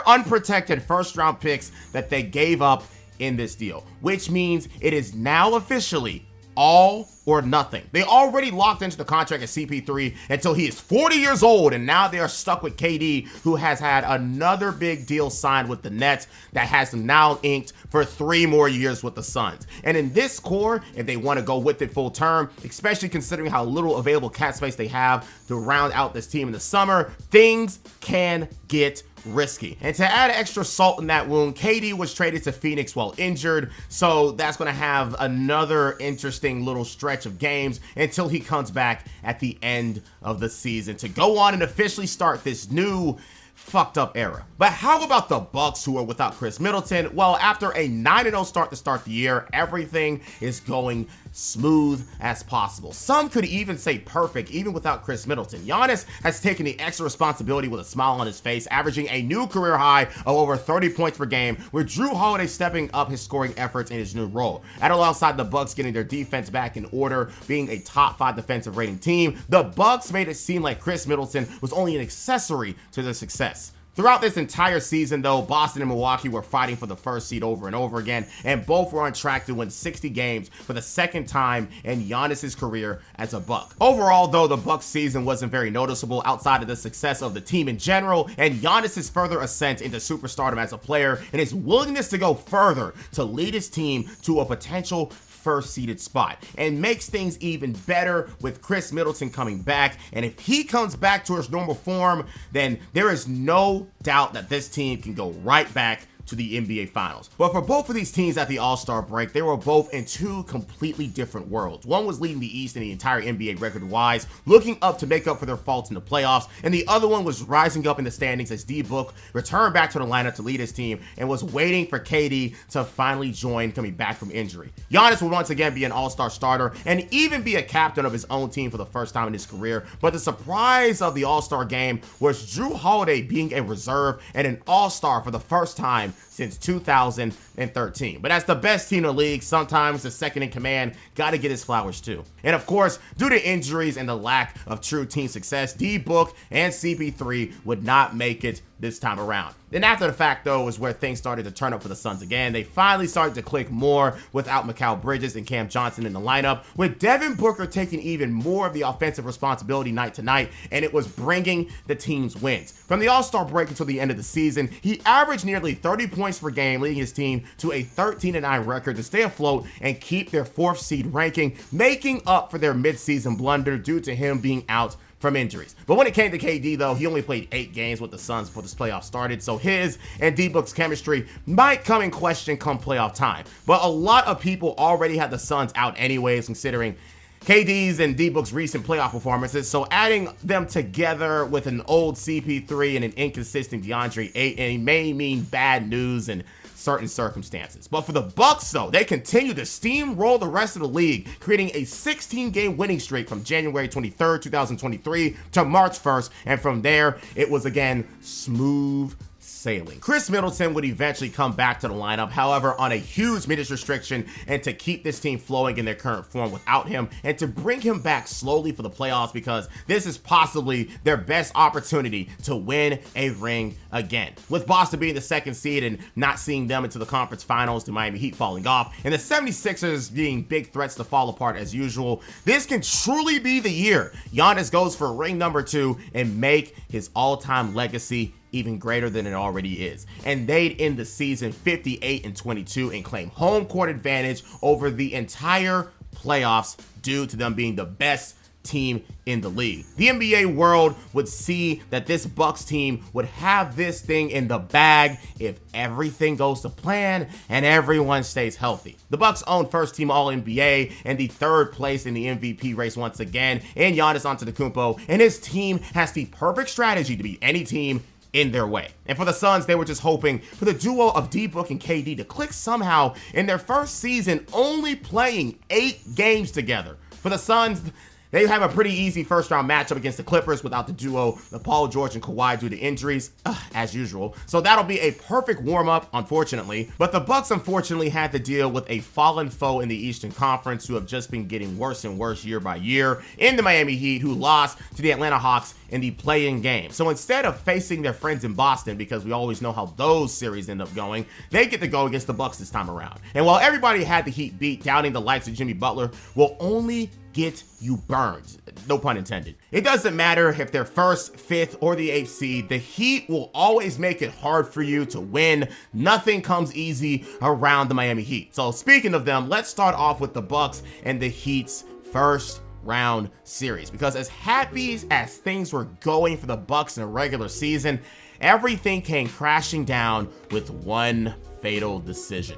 Speaker 1: unprotected first-round picks that they gave up in this deal, which means it is now officially all or nothing. They already locked into the contract at CP3 until he is 40 years old, and now they are stuck with KD, who has had another big deal signed with the Nets that has them now inked for 3 more years with the Suns. And in this core, if they want to go with it full term, especially considering how little available cap space they have to round out this team in the summer, things can get risky. And to add extra salt in that wound, KD was traded to Phoenix while injured, so that's going to have another interesting little stretch of games until he comes back at the end of the season to go on and officially start this new fucked up era. But how about the Bucks, who are without Chris Middleton? Well, after a 9-0 start to start the year, everything is going smooth as possible. Some could even say perfect, even without Chris Middleton. Giannis has taken the extra responsibility with a smile on his face, averaging a new career high of over 30 points per game, with Drew Holiday stepping up his scoring efforts in his new role. And alongside the Bucks getting their defense back in order, being a top 5 defensive rating team, the Bucks made it seem like Chris Middleton was only an accessory to their success. Throughout this entire season, though, Boston and Milwaukee were fighting for the first seed over and over again, and both were on track to win 60 games for the second time in Giannis' career as a Buck. Overall, though, the Bucks season wasn't very noticeable outside of the success of the team in general, and Giannis' further ascent into superstardom as a player and his willingness to go further to lead his team to a potential first seeded spot, and makes things even better with Chris Middleton coming back. And if he comes back to his normal form, then there is no doubt that this team can go right back to the NBA Finals. But for both of these teams at the All-Star break, they were both in 2 completely different worlds. One was leading the East in the entire NBA record-wise, looking up to make up for their faults in the playoffs, and the other one was rising up in the standings as D-Book returned back to the lineup to lead his team and was waiting for KD to finally join coming back from injury. Giannis will once again be an All-Star starter and even be a captain of his own team for the first time in his career, but the surprise of the All-Star game was Drew Holiday being a reserve and an All-Star for the first time since 2013. But as the best team in the league, sometimes the second in command got to get his flowers too. And of course, due to injuries and the lack of true team success, D-Book and CP3 would not make it this time around. Then after the fact, though, is where things started to turn up for the Suns again. They finally started to click more without Mikal Bridges and Cam Johnson in the lineup, with Devin Booker taking even more of the offensive responsibility night to night, and it was bringing the team's wins. From the All-Star break until the end of the season, he averaged nearly 30 points per game, leading his team to a 13-9 record to stay afloat and keep their 4th seed ranking, making up for their midseason blunder due to him being out from injuries. But when it came to KD, though, he only played 8 games with the Suns before this playoff started, so his and D-Book's chemistry might come in question come playoff time. But a lot of people already had the Suns out anyways, considering KD's and D-Book's recent playoff performances, so adding them together with an old CP3 and an inconsistent DeAndre Ayton may mean bad news in certain circumstances. But for the Bucks, though, they continue to steamroll the rest of the league, creating a 16-game winning streak from January 23rd, 2023 to March 1st, and from there, it was again smooth sailing. Chris Middleton would eventually come back to the lineup, however, on a huge minutes restriction, and to keep this team flowing in their current form without him, and to bring him back slowly for the playoffs, because this is possibly their best opportunity to win a ring again. With Boston being the 2nd seed and not seeing them into the conference finals, the Miami Heat falling off, and the 76ers being big threats to fall apart as usual, this can truly be the year Giannis goes for ring number 2 and make his all-time legacy even greater than it already is. And they'd end the season 58-22 and claim home court advantage over the entire playoffs due to them being the best team in the league. The NBA world would see that this Bucks team would have this thing in the bag if everything goes to plan and everyone stays healthy. The Bucks own first team All-NBA and the 3rd place in the MVP race once again in Giannis Antetokounmpo, and his team has the perfect strategy to beat any team in their way. And for the Suns, they were just hoping for the duo of D-Book and KD to click somehow in their first season, only playing 8 games together. For the Suns, they have a pretty easy first-round matchup against the Clippers without the duo of Paul George and Kawhi due to injuries, as usual. So that'll be a perfect warm-up, unfortunately. But the Bucks, unfortunately, had to deal with a fallen foe in the Eastern Conference who have just been getting worse and worse year by year in the Miami Heat, who lost to the Atlanta Hawks in the play-in game. So instead of facing their friends in Boston, because we always know how those series end up going, they get to go against the Bucks this time around. And while everybody had the Heat beat, doubting the likes of Jimmy Butler will only get you burned. No pun intended. It doesn't matter if they're 1st, 5th, or the 8th seed. The Heat will always make it hard for you to win. Nothing comes easy around the Miami Heat. So speaking of them, let's start off with the Bucks and the Heat's first round series, because as happy as things were going for the Bucks in the regular season, everything came crashing down with one fatal decision.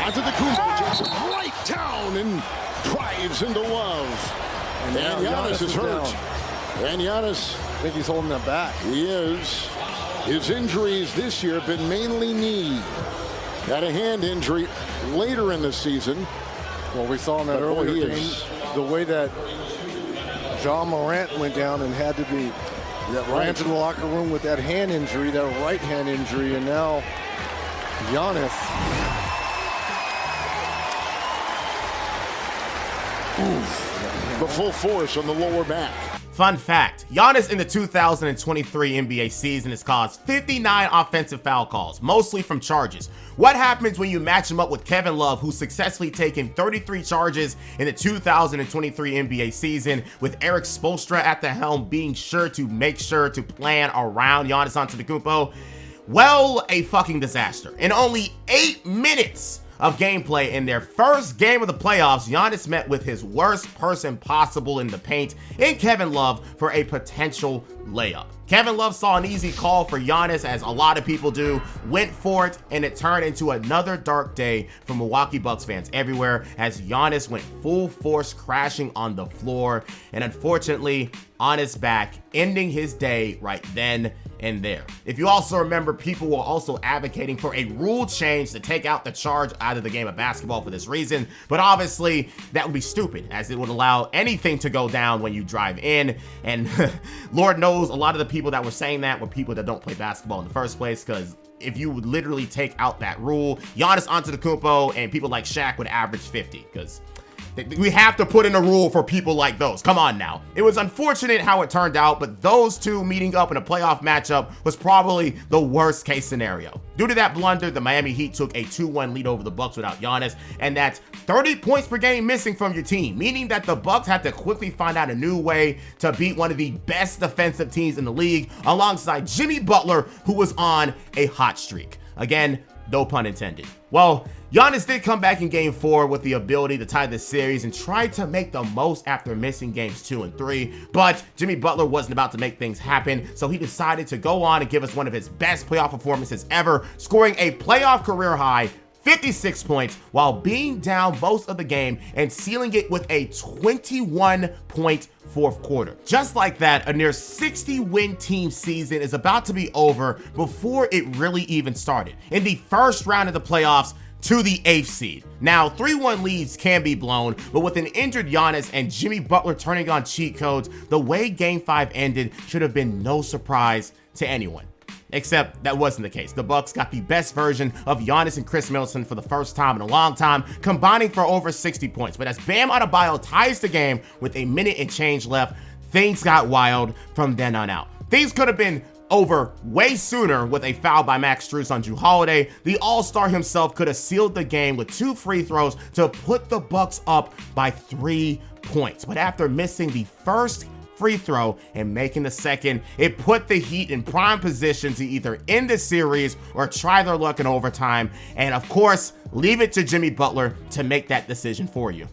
Speaker 4: Antetokounmpo just right down and drives into Love. And Giannis is hurt. And Giannis,
Speaker 13: I think he's holding that back.
Speaker 4: He is. His injuries this year have been mainly knee. Had a hand injury later in the season.
Speaker 13: Well, we saw in that earlier game, the way that John Morant went down and had to be ran to the locker room with that hand injury, that right hand injury, and now Giannis.
Speaker 4: The full force on the lower back.
Speaker 1: Fun fact, Giannis in the 2023 NBA season has caused 59 offensive foul calls, mostly from charges. What happens when you match him up with Kevin Love, who's successfully taken 33 charges in the 2023 NBA season, with Eric Spoelstra at the helm being sure to plan around Giannis Antetokounmpo? Well, a fucking disaster. In only 8 minutes of gameplay in their first game of the playoffs, Giannis met with his worst person possible in the paint in Kevin Love for a potential layup. Kevin Love saw an easy call for Giannis, as a lot of people do, went for it, and it turned into another dark day for Milwaukee Bucks fans everywhere, as Giannis went full force crashing on the floor, and unfortunately on his back, ending his day right then and there. If you also remember, people were also advocating for a rule change to take out the charge out of the game of basketball for this reason, but obviously that would be stupid, as it would allow anything to go down when you drive in, and Lord knows a lot of the people that were saying that were people that don't play basketball in the first place, because if you would literally take out that rule. Giannis Antetokounmpo and people like Shaq would average 50 because we have to put in a rule for people like those. Come on now. It was unfortunate how it turned out, but those two meeting up in a playoff matchup was probably the worst case scenario. Due to that blunder, the Miami Heat took a 2-1 lead over the Bucks without Giannis, and that's 30 points per game missing from your team, meaning that the Bucks had to quickly find out a new way to beat one of the best defensive teams in the league alongside Jimmy Butler, who was on a hot streak. Again, no pun intended. Well, Giannis did come back in game 4 with the ability to tie the series and tried to make the most after missing games 2 and 3, but Jimmy Butler wasn't about to make things happen, so he decided to go on and give us one of his best playoff performances ever, scoring a playoff career high 56 points while being down most of the game and sealing it with a 21-point fourth quarter. Just like that, a near 60-win team season is about to be over before it really even started. In the first round of the playoffs, to the 8th seed. Now, 3-1 leads can be blown, but with an injured Giannis and Jimmy Butler turning on cheat codes, the way Game 5 ended should have been no surprise to anyone. Except that wasn't the case. The Bucks got the best version of Giannis and Chris Middleton for the first time in a long time, combining for over 60 points. But as Bam Adebayo ties the game with a minute and change left, things got wild from then on out. Things could have been over way sooner with a foul by Max Strus on Jrue Holiday. The All-Star himself could have sealed the game with 2 free throws to put the Bucks up by 3 points. But after missing the first free throw and making the second, it put the Heat in prime position to either end the series or try their luck in overtime, and of course, leave it to Jimmy Butler to make that decision for you.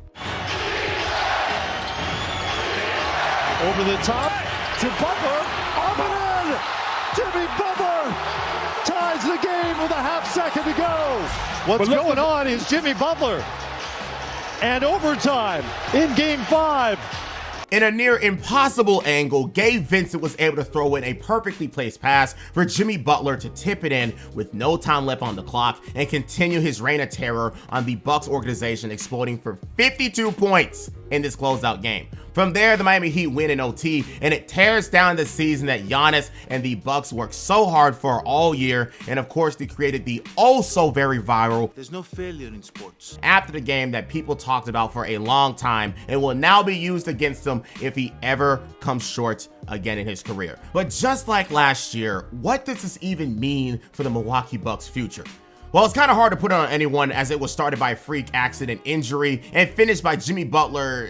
Speaker 14: Over the top to Butler, up and in! Jimmy Butler ties the game with a half second to go. What's going on is Jimmy Butler and overtime in Game 5.
Speaker 1: In a near impossible angle, Gabe Vincent was able to throw in a perfectly placed pass for Jimmy Butler to tip it in with no time left on the clock and continue his reign of terror on the Bucks organization, exploding for 52 points in this closeout game. From there, the Miami Heat win in OT, and it tears down the season that Giannis and the Bucks worked so hard for all year, and of course, they created the very viral
Speaker 15: "There's no failure in sports"
Speaker 1: after the game that people talked about for a long time and will now be used against him if he ever comes short again in his career. But just like last year, what does this even mean for the Milwaukee Bucks' future? Well, it's kind of hard to put it on anyone as it was started by a freak accident injury and finished by Jimmy Butler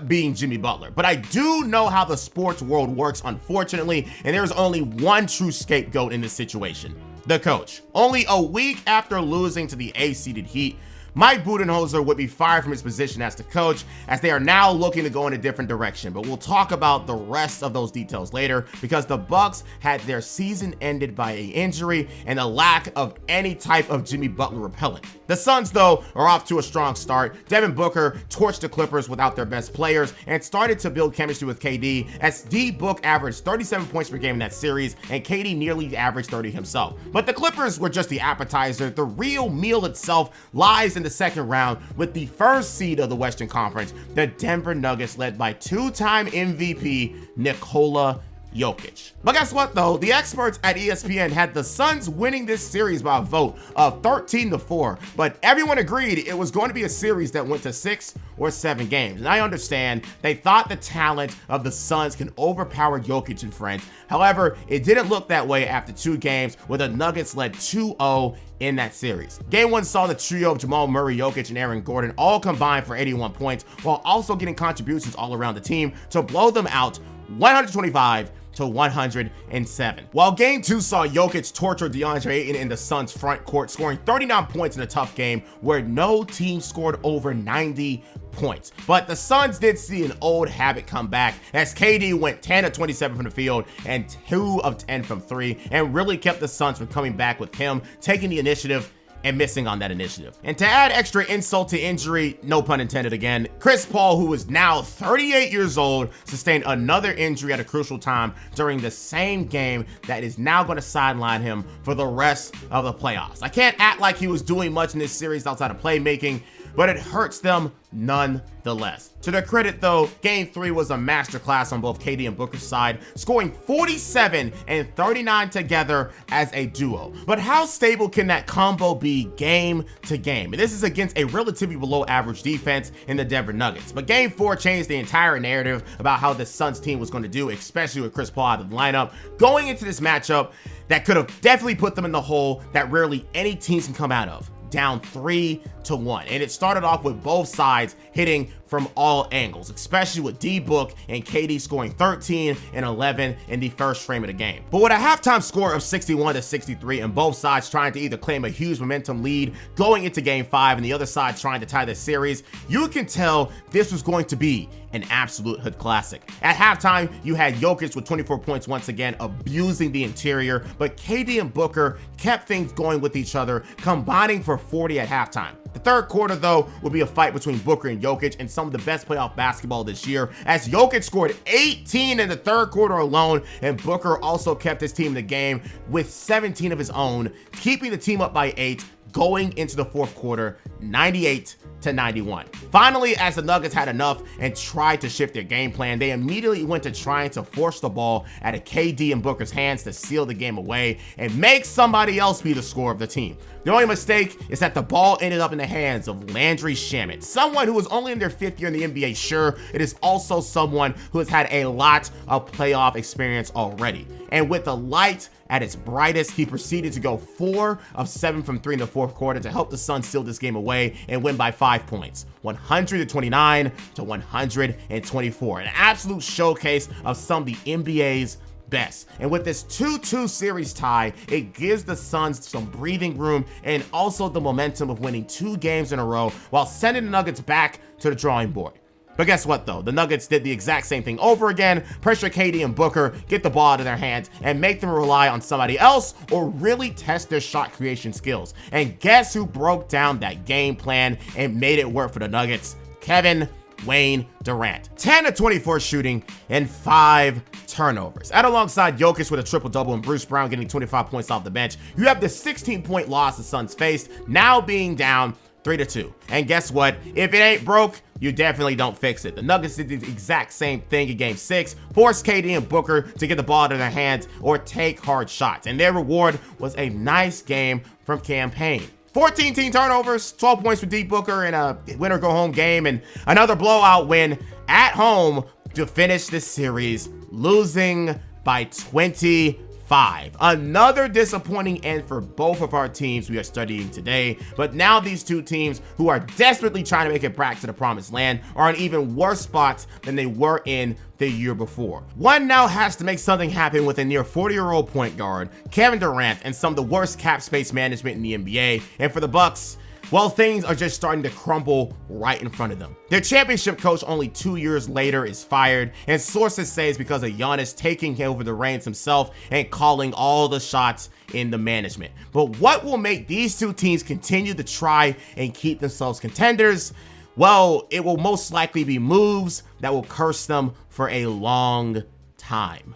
Speaker 1: being Jimmy Butler. But I do know how the sports world works, unfortunately, and there's only one true scapegoat in this situation: the coach. Only a week after losing to the 8th-seeded Heat, Mike Budenholzer would be fired from his position as the coach, as they are now looking to go in a different direction. But we'll talk about the rest of those details later, because the Bucks had their season ended by an injury and a lack of any type of Jimmy Butler repellent. The Suns, though, are off to a strong start. Devin Booker torched the Clippers without their best players and started to build chemistry with KD, as D-Book averaged 37 points per game in that series, and KD nearly averaged 30 himself. But the Clippers were just the appetizer. The real meal itself lies in the second round with the first seed of the Western Conference, the Denver Nuggets, led by 2-time MVP Nikola Jokic. But guess what though? The experts at ESPN had the Suns winning this series by a vote of 13-4, but everyone agreed it was going to be a series that went to 6 or 7 games. And I understand they thought the talent of the Suns can overpower Jokic and friends. However, it didn't look that way after 2 games, where the Nuggets led 2-0 in that series. Game 1 saw the trio of Jamal Murray, Jokic, and Aaron Gordon all combine for 81 points, while also getting contributions all around the team to blow them out 125-107. While Game 2 saw Jokic torture DeAndre Ayton in the Suns' front court, scoring 39 points in a tough game where no team scored over 90 points. But the Suns did see an old habit come back, as KD went 10-27 from the field and 2 of 10 from 3, and really kept the Suns from coming back, with him taking the initiative and missing on that initiative. And to add extra insult to injury, no pun intended again, Chris Paul, who is now 38 years old, sustained another injury at a crucial time during the same game that is now going to sideline him for the rest of the playoffs. I can't act like he was doing much in this series outside of playmaking, but it hurts them nonetheless. To their credit though, Game 3 was a masterclass on both KD and Booker's side, scoring 47 and 39 together as a duo. But how stable can that combo be game to game? And this is against a relatively below average defense in the Denver Nuggets. But Game 4 changed the entire narrative about how the Suns team was going to do, especially with Chris Paul out of the lineup. Going into this matchup that could have definitely put them in the hole that rarely any teams can come out of, down 3-1. And it started off with both sides hitting from all angles, especially with D-Book and KD scoring 13 and 11 in the first frame of the game. But with a halftime score of 61-63 and both sides trying to either claim a huge momentum lead going into Game 5 and the other side trying to tie the series, you can tell this was going to be an absolute hood classic. At halftime, you had Jokic with 24 points once again, abusing the interior, but KD and Booker kept things going with each other, combining for 40 at halftime. The third quarter, though, will be a fight between Booker and Jokic and some of the best playoff basketball this year, as Jokic scored 18 in the third quarter alone, and Booker also kept his team in the game with 17 of his own, keeping the team up by 8 going into the fourth quarter, 98-91. Finally, as the Nuggets had enough and tried to shift their game plan, they immediately went to trying to force the ball out of KD and Booker's hands to seal the game away and make somebody else be the scorer of the team. The only mistake is that the ball ended up in the hands of Landry Shamet, someone who was only in their 5th year in the NBA. Sure, it is also someone who has had a lot of playoff experience already. And with the light at its brightest, he proceeded to go 4 of 7 from 3 in the fourth quarter to help the Suns seal this game away and win by 5 points, 129-124. An absolute showcase of some of the NBA's best. And with this 2-2 series tie, it gives the Suns some breathing room and also the momentum of winning 2 games in a row while sending the Nuggets back to the drawing board. But guess what though? The Nuggets did the exact same thing over again, pressure KD and Booker, get the ball out of their hands, and make them rely on somebody else or really test their shot creation skills. And guess who broke down that game plan and made it work for the Nuggets? Kevin Wayne Durant. 10 of 24 shooting and 5 turnovers. And alongside Jokic with a triple-double and Bruce Brown getting 25 points off the bench, you have the 16-point loss the Suns faced, now being down 3-2. And guess what? If it ain't broke, you definitely don't fix it. The Nuggets did the exact same thing in Game 6, forced KD and Booker to get the ball out of their hands or take hard shots. And their reward was a nice game from Cam Payne. 14 team turnovers, 12 points for D Booker in a winner-go-home game, and another blowout win at home to finish this series, losing by 25. Another disappointing end for both of our teams we are studying today, but now these two teams who are desperately trying to make it back to the promised land are in even worse spots than they were in the year before. One now has to make something happen with a near 40-year-old point guard, Kevin Durant, and some of the worst cap space management in the NBA. And for the Bucks, well, things are just starting to crumble right in front of them. Their championship coach only 2 years later is fired, and sources say it's because of Giannis taking over the reins himself and calling all the shots in the management. But what will make these two teams continue to try and keep themselves contenders? Well, it will most likely be moves that will curse them for a long time.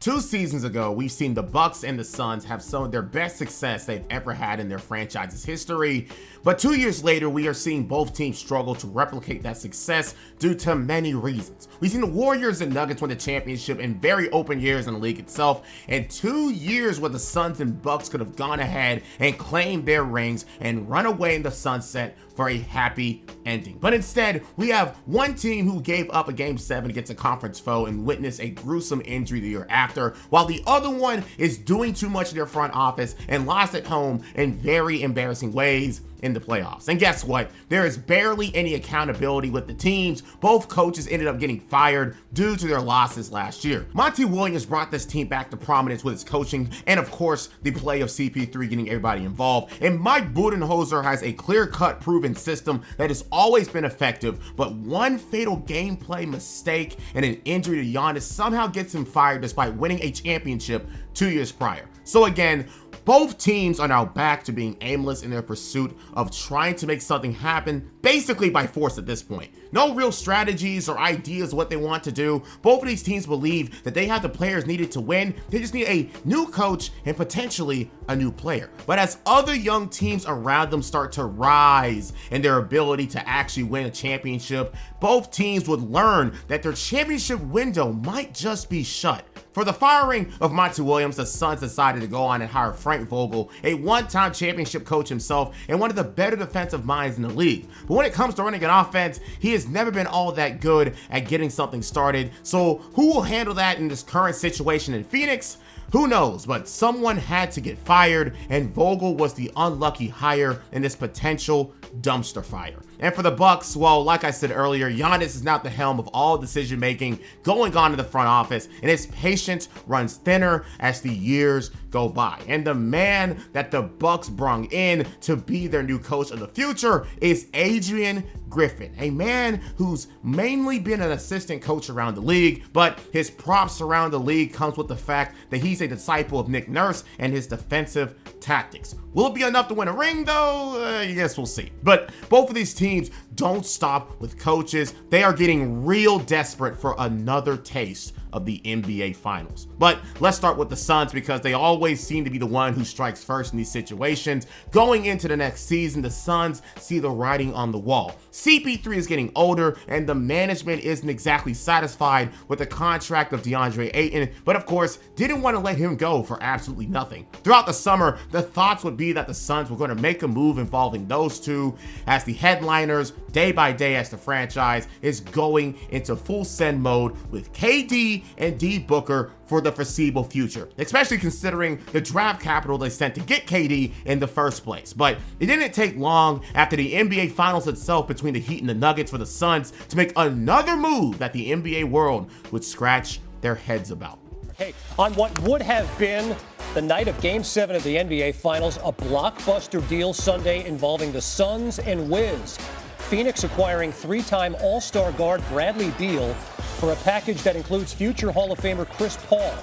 Speaker 1: 2 seasons ago, we've seen the Bucks and the Suns have some of their best success they've ever had in their franchise's history. But 2 years later, we are seeing both teams struggle to replicate that success due to many reasons. We've seen the Warriors and Nuggets win the championship in very open years in the league itself, and 2 years where the Suns and Bucks could have gone ahead and claimed their rings and run away in the sunset for a happy ending. But instead, we have one team who gave up a Game 7 against a conference foe and witnessed a gruesome injury the year after, while the other one is doing too much in their front office and lost at home in very embarrassing ways in the playoffs. And guess what? There is barely any accountability with the teams. Both coaches ended up getting fired due to their losses last year. Monty Williams brought this team back to prominence with his coaching and, of course, the play of CP3 getting everybody involved. And Mike Budenholzer has a clear-cut, proven system that has always been effective, but one fatal gameplay mistake and an injury to Giannis somehow gets him fired despite winning a championship 2 years prior. So again, Both teams are now back to being aimless in their pursuit of trying to make something happen, basically by force at this point. No real strategies or ideas of what they want to do. Both of these teams believe that they have the players needed to win. They just need a new coach and potentially a new player. But as other young teams around them start to rise in their ability to actually win a championship, both teams would learn that their championship window might just be shut. For the firing of Monty Williams, the Suns decided to go on and hire Frank Vogel, a one-time championship coach himself and one of the better defensive minds in the league. But when it comes to running an offense, he has never been all that good at getting something started. So who will handle that in this current situation in Phoenix? Who knows, but someone had to get fired, and Vogel was the unlucky hire in this potential dumpster fire. And for the Bucks, well, like I said earlier, Giannis is now at the helm of all decision making going on in the front office, and his patience runs thinner as the years go by. And the man that the Bucks brung in to be their new coach of the future is Adrian Griffin, a man who's mainly been an assistant coach around the league, but his props around the league comes with the fact that he's a disciple of Nick Nurse and his defensive tactics. Will it be enough to win a ring though? I guess we'll see. But both of these teams don't stop with coaches. They are getting real desperate for another taste of the NBA Finals. But let's start with the Suns because they always seem to be the one who strikes first in these situations. Going into the next season, the Suns see the writing on the wall. CP3 is getting older and the management isn't exactly satisfied with the contract of DeAndre Ayton, but of course didn't want to let him go for absolutely nothing. Throughout the summer, the thoughts would be that the Suns were going to make a move involving those two as the headliners day by day as the franchise is going into full send mode with KD and D Booker for the foreseeable future, especially considering the draft capital they sent to get KD in the first place. But it didn't take long after the NBA Finals itself between the Heat and the Nuggets for the Suns to make another move that the NBA world would scratch their heads about.
Speaker 16: Hey, on what would have been the night of Game 7 of the NBA Finals, a blockbuster deal Sunday involving the Suns and Wiz. Phoenix acquiring three-time All-Star guard Bradley Beal for a package that includes future Hall of Famer Chris Paul.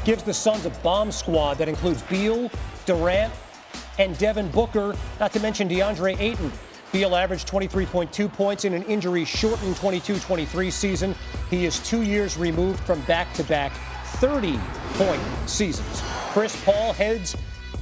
Speaker 16: Gives the Suns a bomb squad that includes Beal, Durant, and Devin Booker, not to mention DeAndre Ayton. Beal averaged 23.2 points in an injury-shortened 22-23 season. He is 2 years removed from back-to-back 30-point seasons. Chris Paul heads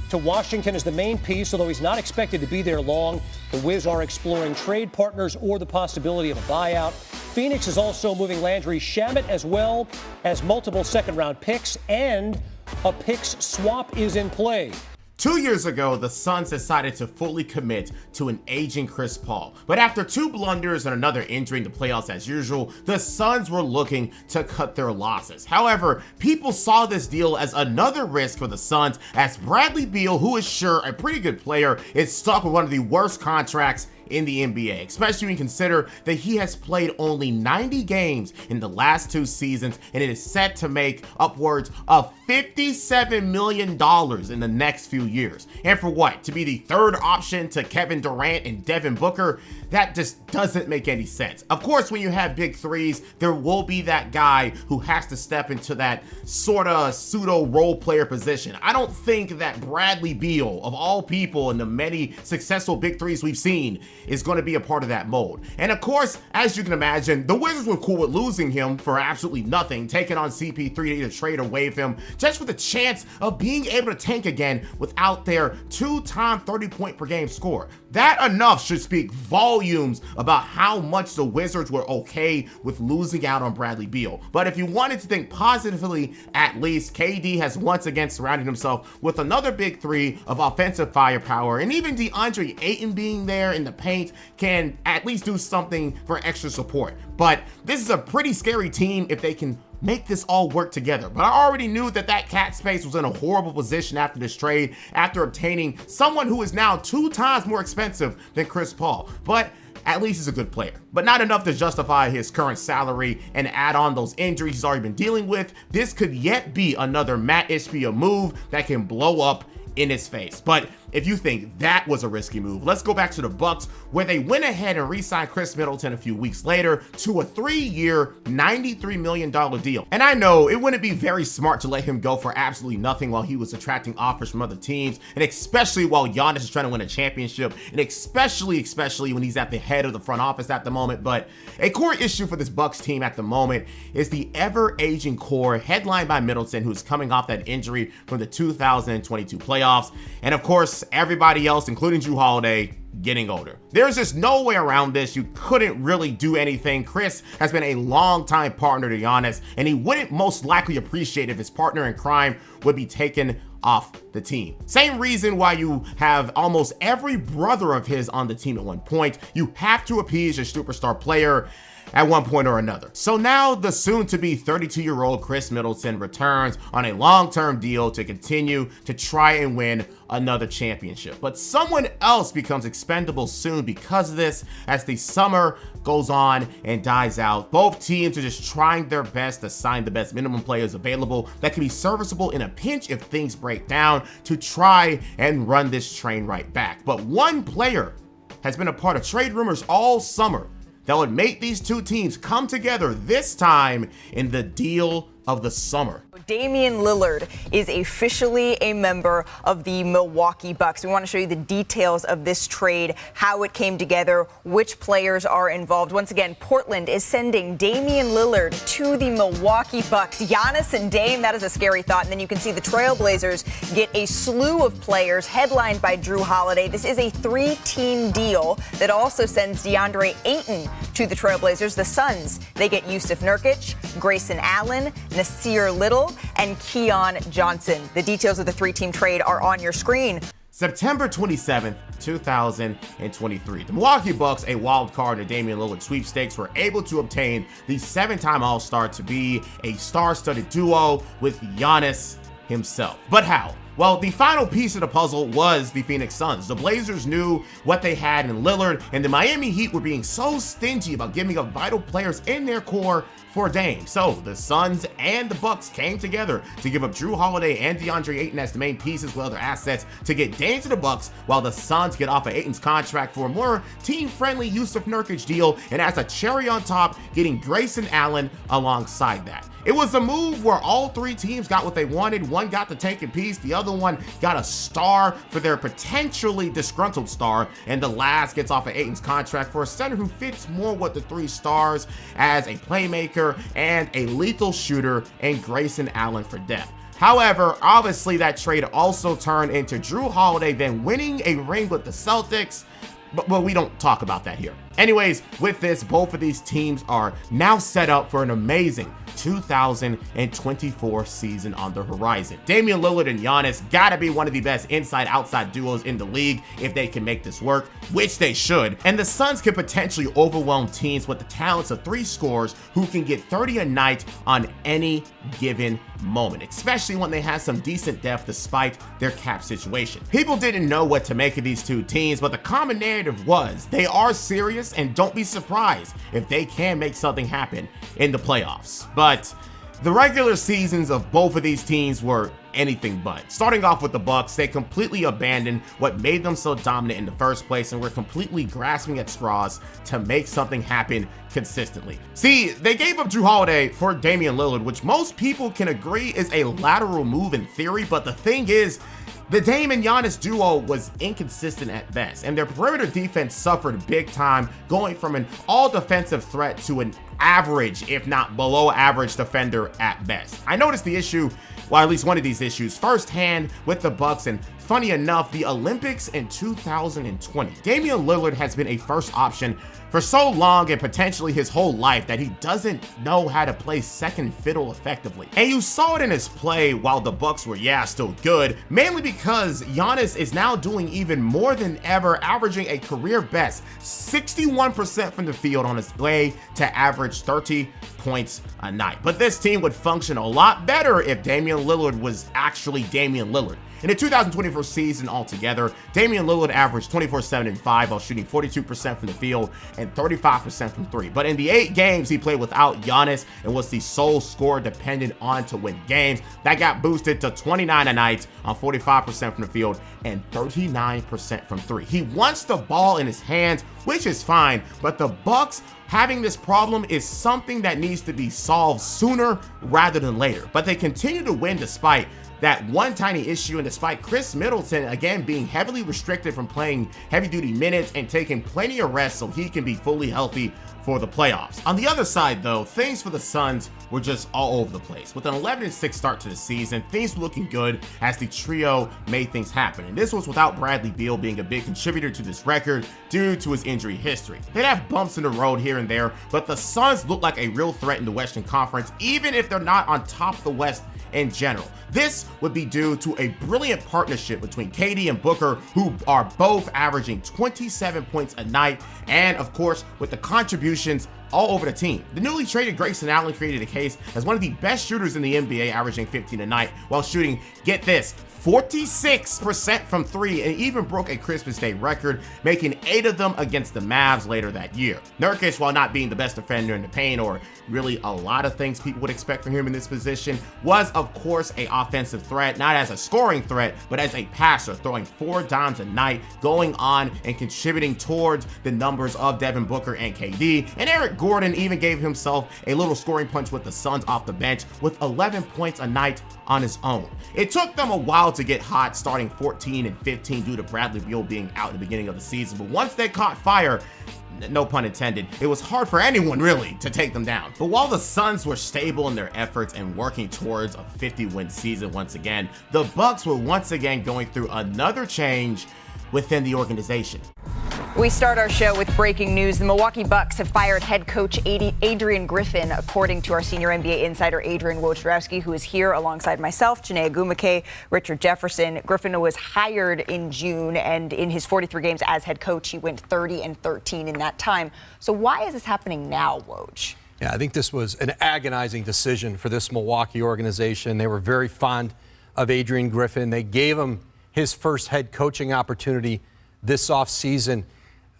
Speaker 16: to Washington as the main piece, although he's not expected to be there long. The Wiz are exploring trade partners or the possibility of a buyout. Phoenix is also moving Landry Shamet as well as multiple second-round picks, and a picks swap is in play.
Speaker 1: 2 years ago, the Suns decided to fully commit to an aging Chris Paul. But after two blunders and another injury in the playoffs as usual, the Suns were looking to cut their losses. However, people saw this deal as another risk for the Suns as Bradley Beal, who is sure a pretty good player, is stuck with one of the worst contracts in the NBA, especially when you consider that he has played only 90 games in the last two seasons and it is set to make upwards of $57 million in the next few years. And for what? To be the third option to Kevin Durant and Devin Booker? That just doesn't make any sense. Of course, when you have big threes, there will be that guy who has to step into that sort of pseudo role player position. I don't think that Bradley Beal, of all people in the many successful big threes we've seen, is going to be a part of that mold. And of course, as you can imagine, the Wizards were cool with losing him for absolutely nothing, taking on CP3 to either trade or waive him, just for the chance of being able to tank again without their two-time 30-point per game score. That enough should speak volumes about how much the Wizards were okay with losing out on Bradley Beal. But if you wanted to think positively, at least KD has once again surrounded himself with another big three of offensive firepower, and even DeAndre Ayton being there in the paint can at least do something for extra support. But this is a pretty scary team if they can make this all work together. But I already knew that cat space was in a horrible position after this trade, after obtaining someone who is now 2 times more expensive than Chris Paul. But at least he's a good player, but not enough to justify his current salary and add on those injuries he's already been dealing with. This could yet be another Matt Ishbia move that can blow up in his face. But if you think that was a risky move, let's go back to the Bucks, where they went ahead and re-signed Chris Middleton a few weeks later to a 3-year, $93 million deal. And I know it wouldn't be very smart to let him go for absolutely nothing while he was attracting offers from other teams, and especially while Giannis is trying to win a championship, and especially when he's at the head of the front office at the moment. But a core issue for this Bucks team at the moment is the ever-aging core, headlined by Middleton, who's coming off that injury from the 2022 playoffs, and of course, everybody else, including Jrue Holiday, getting older. There's just no way around this. You couldn't really do anything. Chris has been a long-time partner to Giannis, and he wouldn't most likely appreciate if his partner in crime would be taken off the team. Same reason why you have almost every brother of his on the team at one point. You have to appease your superstar player at one point or another. So now the soon-to-be 32-year-old Chris Middleton returns on a long-term deal to continue to try and win another championship. But someone else becomes expendable soon because of this. As the summer goes on and dies out, both teams are just trying their best to sign the best minimum players available that can be serviceable in a pinch if things break down, to try and run this train right back. But one player has been a part of trade rumors all summer that would make these two teams come together, this time in the deal of the summer.
Speaker 6: Damian Lillard is officially a member of the Milwaukee Bucks. We want to show you the details of this trade, how it came together, which players are involved. Once again, Portland is sending Damian Lillard to the Milwaukee Bucks. Giannis and Dame, that is a scary thought. And then you can see the Trailblazers get a slew of players headlined by Jrue Holiday. This is a 3-team deal that also sends DeAndre Ayton to the Trailblazers. The Suns, they get Yusuf Nurkic, Grayson Allen, Nasir Little, and Keon Johnson. The details of the 3-team trade are on your screen.
Speaker 1: September 27th, 2023. The Milwaukee Bucks, a wild card in the Damian Lillard sweepstakes, were able to obtain the 7-time All-Star to be a star-studded duo with Giannis himself. But how? Well, the final piece of the puzzle was the Phoenix Suns. The Blazers knew what they had in Lillard, and the Miami Heat were being so stingy about giving up vital players in their core for Dame. So the Suns and the Bucks came together to give up Jrue Holiday and DeAndre Ayton as the main pieces with other assets to get Dame to the Bucks, while the Suns get off of Ayton's contract for a more team-friendly Yusuf Nurkic deal, and as a cherry on top, getting Grayson Allen alongside that. It was a move where all 3 teams got what they wanted. One got the tanking piece, the other one got a star for their potentially disgruntled star, and the last gets off of Ayton's contract for a center who fits more with the 3 stars as a playmaker and a lethal shooter, and Grayson Allen for depth. However, obviously that trade also turned into Jrue Holiday then winning a ring with the Celtics, but we don't talk about that here. Anyways, with this, both of these teams are now set up for an amazing 2024 season on the horizon. Damian Lillard and Giannis gotta be one of the best inside-outside duos in the league if they can make this work, which they should. And the Suns could potentially overwhelm teams with the talents of 3 scorers who can get 30 a night on any given moment, especially when they have some decent depth despite their cap situation. People didn't know what to make of these two teams, but the common narrative was they are serious, and don't be surprised if they can make something happen in the playoffs. But the regular seasons of both of these teams were anything but. Starting off with the Bucks, they completely abandoned what made them so dominant in the first place and were completely grasping at straws to make something happen consistently. See, they gave up Jrue Holiday for Damian Lillard, which most people can agree is a lateral move in theory, but the thing is, the Dame and Giannis duo was inconsistent at best, and their perimeter defense suffered big time, going from an all-defensive threat to an average, if not below average defender at best. I noticed the issue, well, at least one of these issues, firsthand with the Bucks, and funny enough, the Olympics in 2020. Damian Lillard has been a first option for so long and potentially his whole life that he doesn't know how to play second fiddle effectively. And you saw it in his play while the Bucks were, still good, mainly because Giannis is now doing even more than ever, averaging a career best 61% from the field on his way to average 30 points a night. But this team would function a lot better if Damian Lillard was actually Damian Lillard. In the 2024 season altogether, Damian Lillard averaged 24, 7, and 5 while shooting 42% from the field and 35% from 3. But in the 8 games he played without Giannis and was the sole scorer dependent on to win games, that got boosted to 29 a night on 45% from the field and 39% from 3. He wants the ball in his hands, which is fine, but the Bucks having this problem is something that needs to be solved sooner rather than later. But they continue to win despite that one tiny issue, and despite Chris Middleton again being heavily restricted from playing heavy-duty minutes and taking plenty of rest so he can be fully healthy for the playoffs. On the other side though, things for the Suns were just all over the place. With an 11-6 start to the season, things were looking good as the trio made things happen. And this was without Bradley Beal being a big contributor to this record due to his injury history. They'd have bumps in the road here and there, but the Suns look like a real threat in the Western Conference, even if they're not on top of the West in general. This would be due to a brilliant partnership between KD and Booker, who are both averaging 27 points a night, and of course with the contributions all over the team. The newly traded Grayson Allen created a case as one of the best shooters in the NBA, averaging 15 a night while shooting, get this, 46% from 3, and even broke a Christmas Day record, making 8 of them against the Mavs later that year. Nurkic, while not being the best defender in the paint or really a lot of things people would expect from him in this position, was of course a offensive threat, not as a scoring threat, but as a passer, throwing 4 dimes a night, going on and contributing towards the numbers of Devin Booker and KD. And Eric Gordon even gave himself a little scoring punch with the Suns off the bench with 11 points a night on his own. It took them a while to get hot, starting 14 and 15 due to Bradley Beal being out at the beginning of the season, but once they caught fire, no pun intended, it was hard for anyone really to take them down. But while the Suns were stable in their efforts and working towards a 50-win season once again, the Bucks were once again going through another change within the organization.
Speaker 6: We start our show with breaking news. The Milwaukee Bucks have fired head coach Adrian Griffin, according to our senior NBA insider Adrian Wojnarowski, who is here alongside myself, Janae Agumake, Richard Jefferson. Griffin was hired in June, and in his 43 games as head coach, he went 30 and 13 in that time. So why is this happening now, Woj?
Speaker 12: Yeah, I think this was an agonizing decision for this Milwaukee organization. They were very fond of Adrian Griffin. They gave him his first head coaching opportunity this offseason.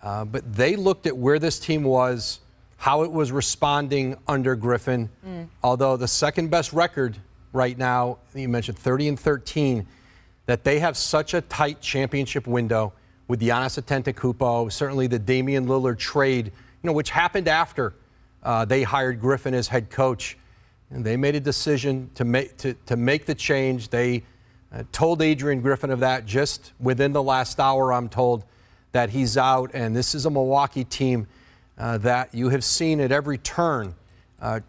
Speaker 12: But they looked at where this team was, how it was responding under Griffin. Although the second best record right now, you mentioned 30 and 13, that they have such a tight championship window with Giannis Antetokounmpo, certainly the Damian Lillard trade, which happened after they hired Griffin as head coach. And they made a decision to make the change. They told Adrian Griffin of that just within the last hour, I'm told, that he's out. And this is a Milwaukee team that you have seen at every turn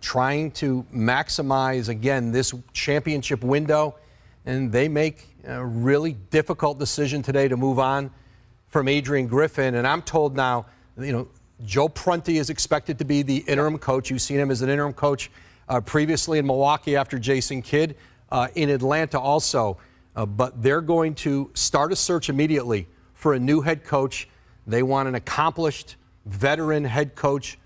Speaker 12: trying to maximize, again, this championship window. And they make a really difficult decision today to move on from Adrian Griffin. And I'm told now, Joe Prunty is expected to be the interim coach. You've seen him as an interim coach previously in Milwaukee after Jason Kidd, in Atlanta also. But they're going to start a search immediately for a new head coach. They want an accomplished veteran head coach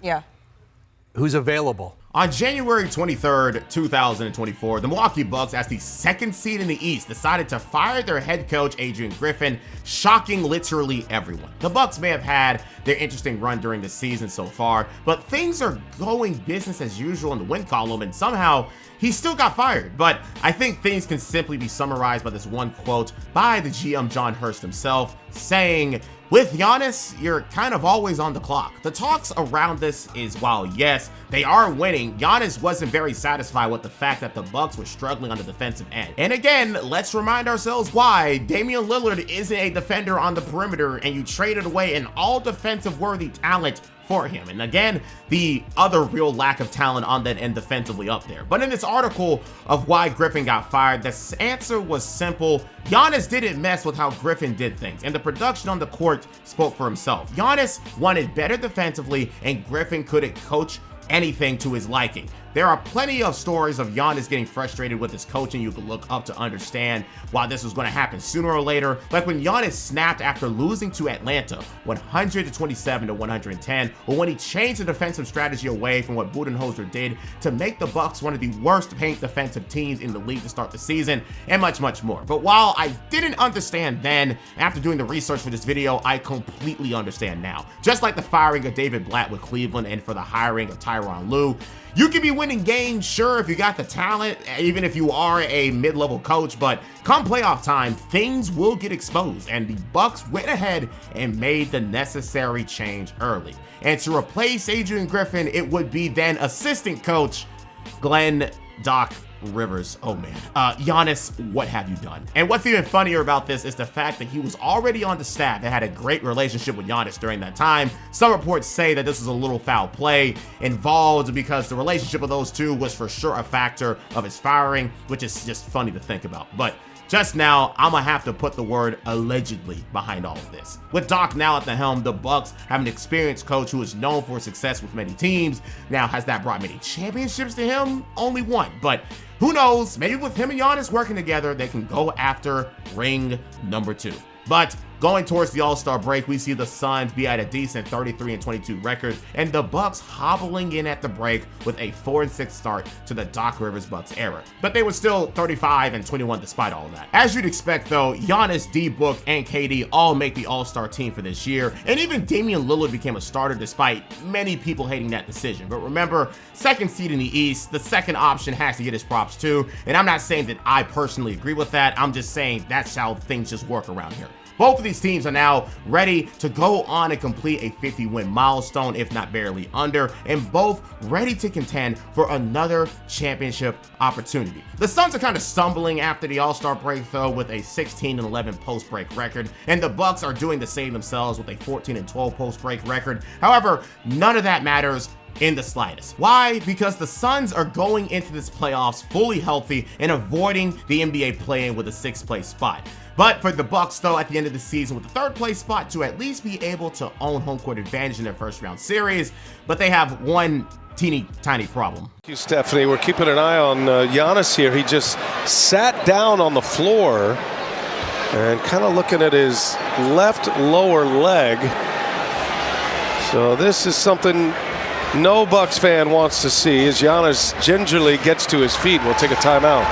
Speaker 12: who's available.
Speaker 1: On January 23rd, 2024, the Milwaukee Bucks, as the second seed in the East, decided to fire their head coach, Adrian Griffin, shocking literally everyone. The Bucks may have had their interesting run during the season so far, but things are going business as usual in the win column, and somehow he still got fired. But I think things can simply be summarized by this one quote by the GM John Hurst himself, saying, "With Giannis, you're kind of always on the clock." The talks around this is, while yes, they are winning, Giannis wasn't very satisfied with the fact that the Bucks were struggling on the defensive end. And again, let's remind ourselves why. Damian Lillard isn't a defender on the perimeter, and you traded away an all defensive worthy talent for him. And again, the other real lack of talent on that end defensively up there. But in this article of why Griffin got fired, the answer was simple. Giannis didn't mess with how Griffin did things, and the production on the court spoke for himself. Giannis wanted better defensively, and Griffin couldn't coach anything to his liking. there are plenty of stories of Giannis getting frustrated with his coaching you could look up to understand why this was going to happen sooner or later. Like when Giannis snapped after losing to Atlanta 127-110, or when he changed the defensive strategy away from what Budenholzer did to make the Bucks one of the worst paint defensive teams in the league to start the season, and much, much more. But while I didn't understand then, after doing the research for this video, I completely understand now. Just like the firing of David Blatt with Cleveland and for the hiring of Tyronn Lue, you can be winning games, sure, if you got the talent, even if you are a mid-level coach, but come playoff time, things will get exposed, and the Bucks went ahead and made the necessary change early. And to replace Adrian Griffin, it would be then assistant coach Glenn Doc Rivers. Oh man, Giannis, what have you done? And what's even funnier about this is the fact that he was already on the staff and had a great relationship with Giannis during that time. Some reports say that this was a little foul play involved because the relationship of those two was for sure a factor of his firing, which is just funny to think about. But just now, I'm gonna have to put the word allegedly behind all of this. With Doc now at the helm, the Bucks have an experienced coach who is known for success with many teams. Now, has that brought many championships to him? Only one, but who knows? Maybe with him and Giannis working together, they can go after ring number 2. But going towards the All-Star break, we see the Suns be at a decent 33-22 record, and the Bucks hobbling in at the break with a 4-6 start to the Doc Rivers Bucks era. But they were still 35-21 despite all of that. As you'd expect though, Giannis, D-Book, and KD all make the All-Star team for this year, and even Damian Lillard became a starter despite many people hating that decision. But remember, second seed in the East, the second option has to get his props too, and I'm not saying that I personally agree with that, I'm just saying that's how things just work around here. Both of these teams are now ready to go on and complete a 50-win milestone, if not barely under, and both ready to contend for another championship opportunity. The Suns are kind of stumbling after the All-Star break though with a 16-11 post-break record, and the Bucks are doing the same themselves with a 14-12 post-break record. However, none of that matters in the slightest. Why? Because the Suns are going into this playoffs fully healthy and avoiding the NBA play-in with a 6th place spot. But for the Bucks though, at the end of the season with the 3rd place spot to at least be able to own home court advantage in their first round series, but they have one teeny tiny problem.
Speaker 17: Thank you, Stephanie. We're keeping an eye on Giannis here. He just sat down on the floor and kind of looking at his left lower leg. So this is something no Bucks fan wants to see as Giannis gingerly gets to his feet. We'll take a timeout.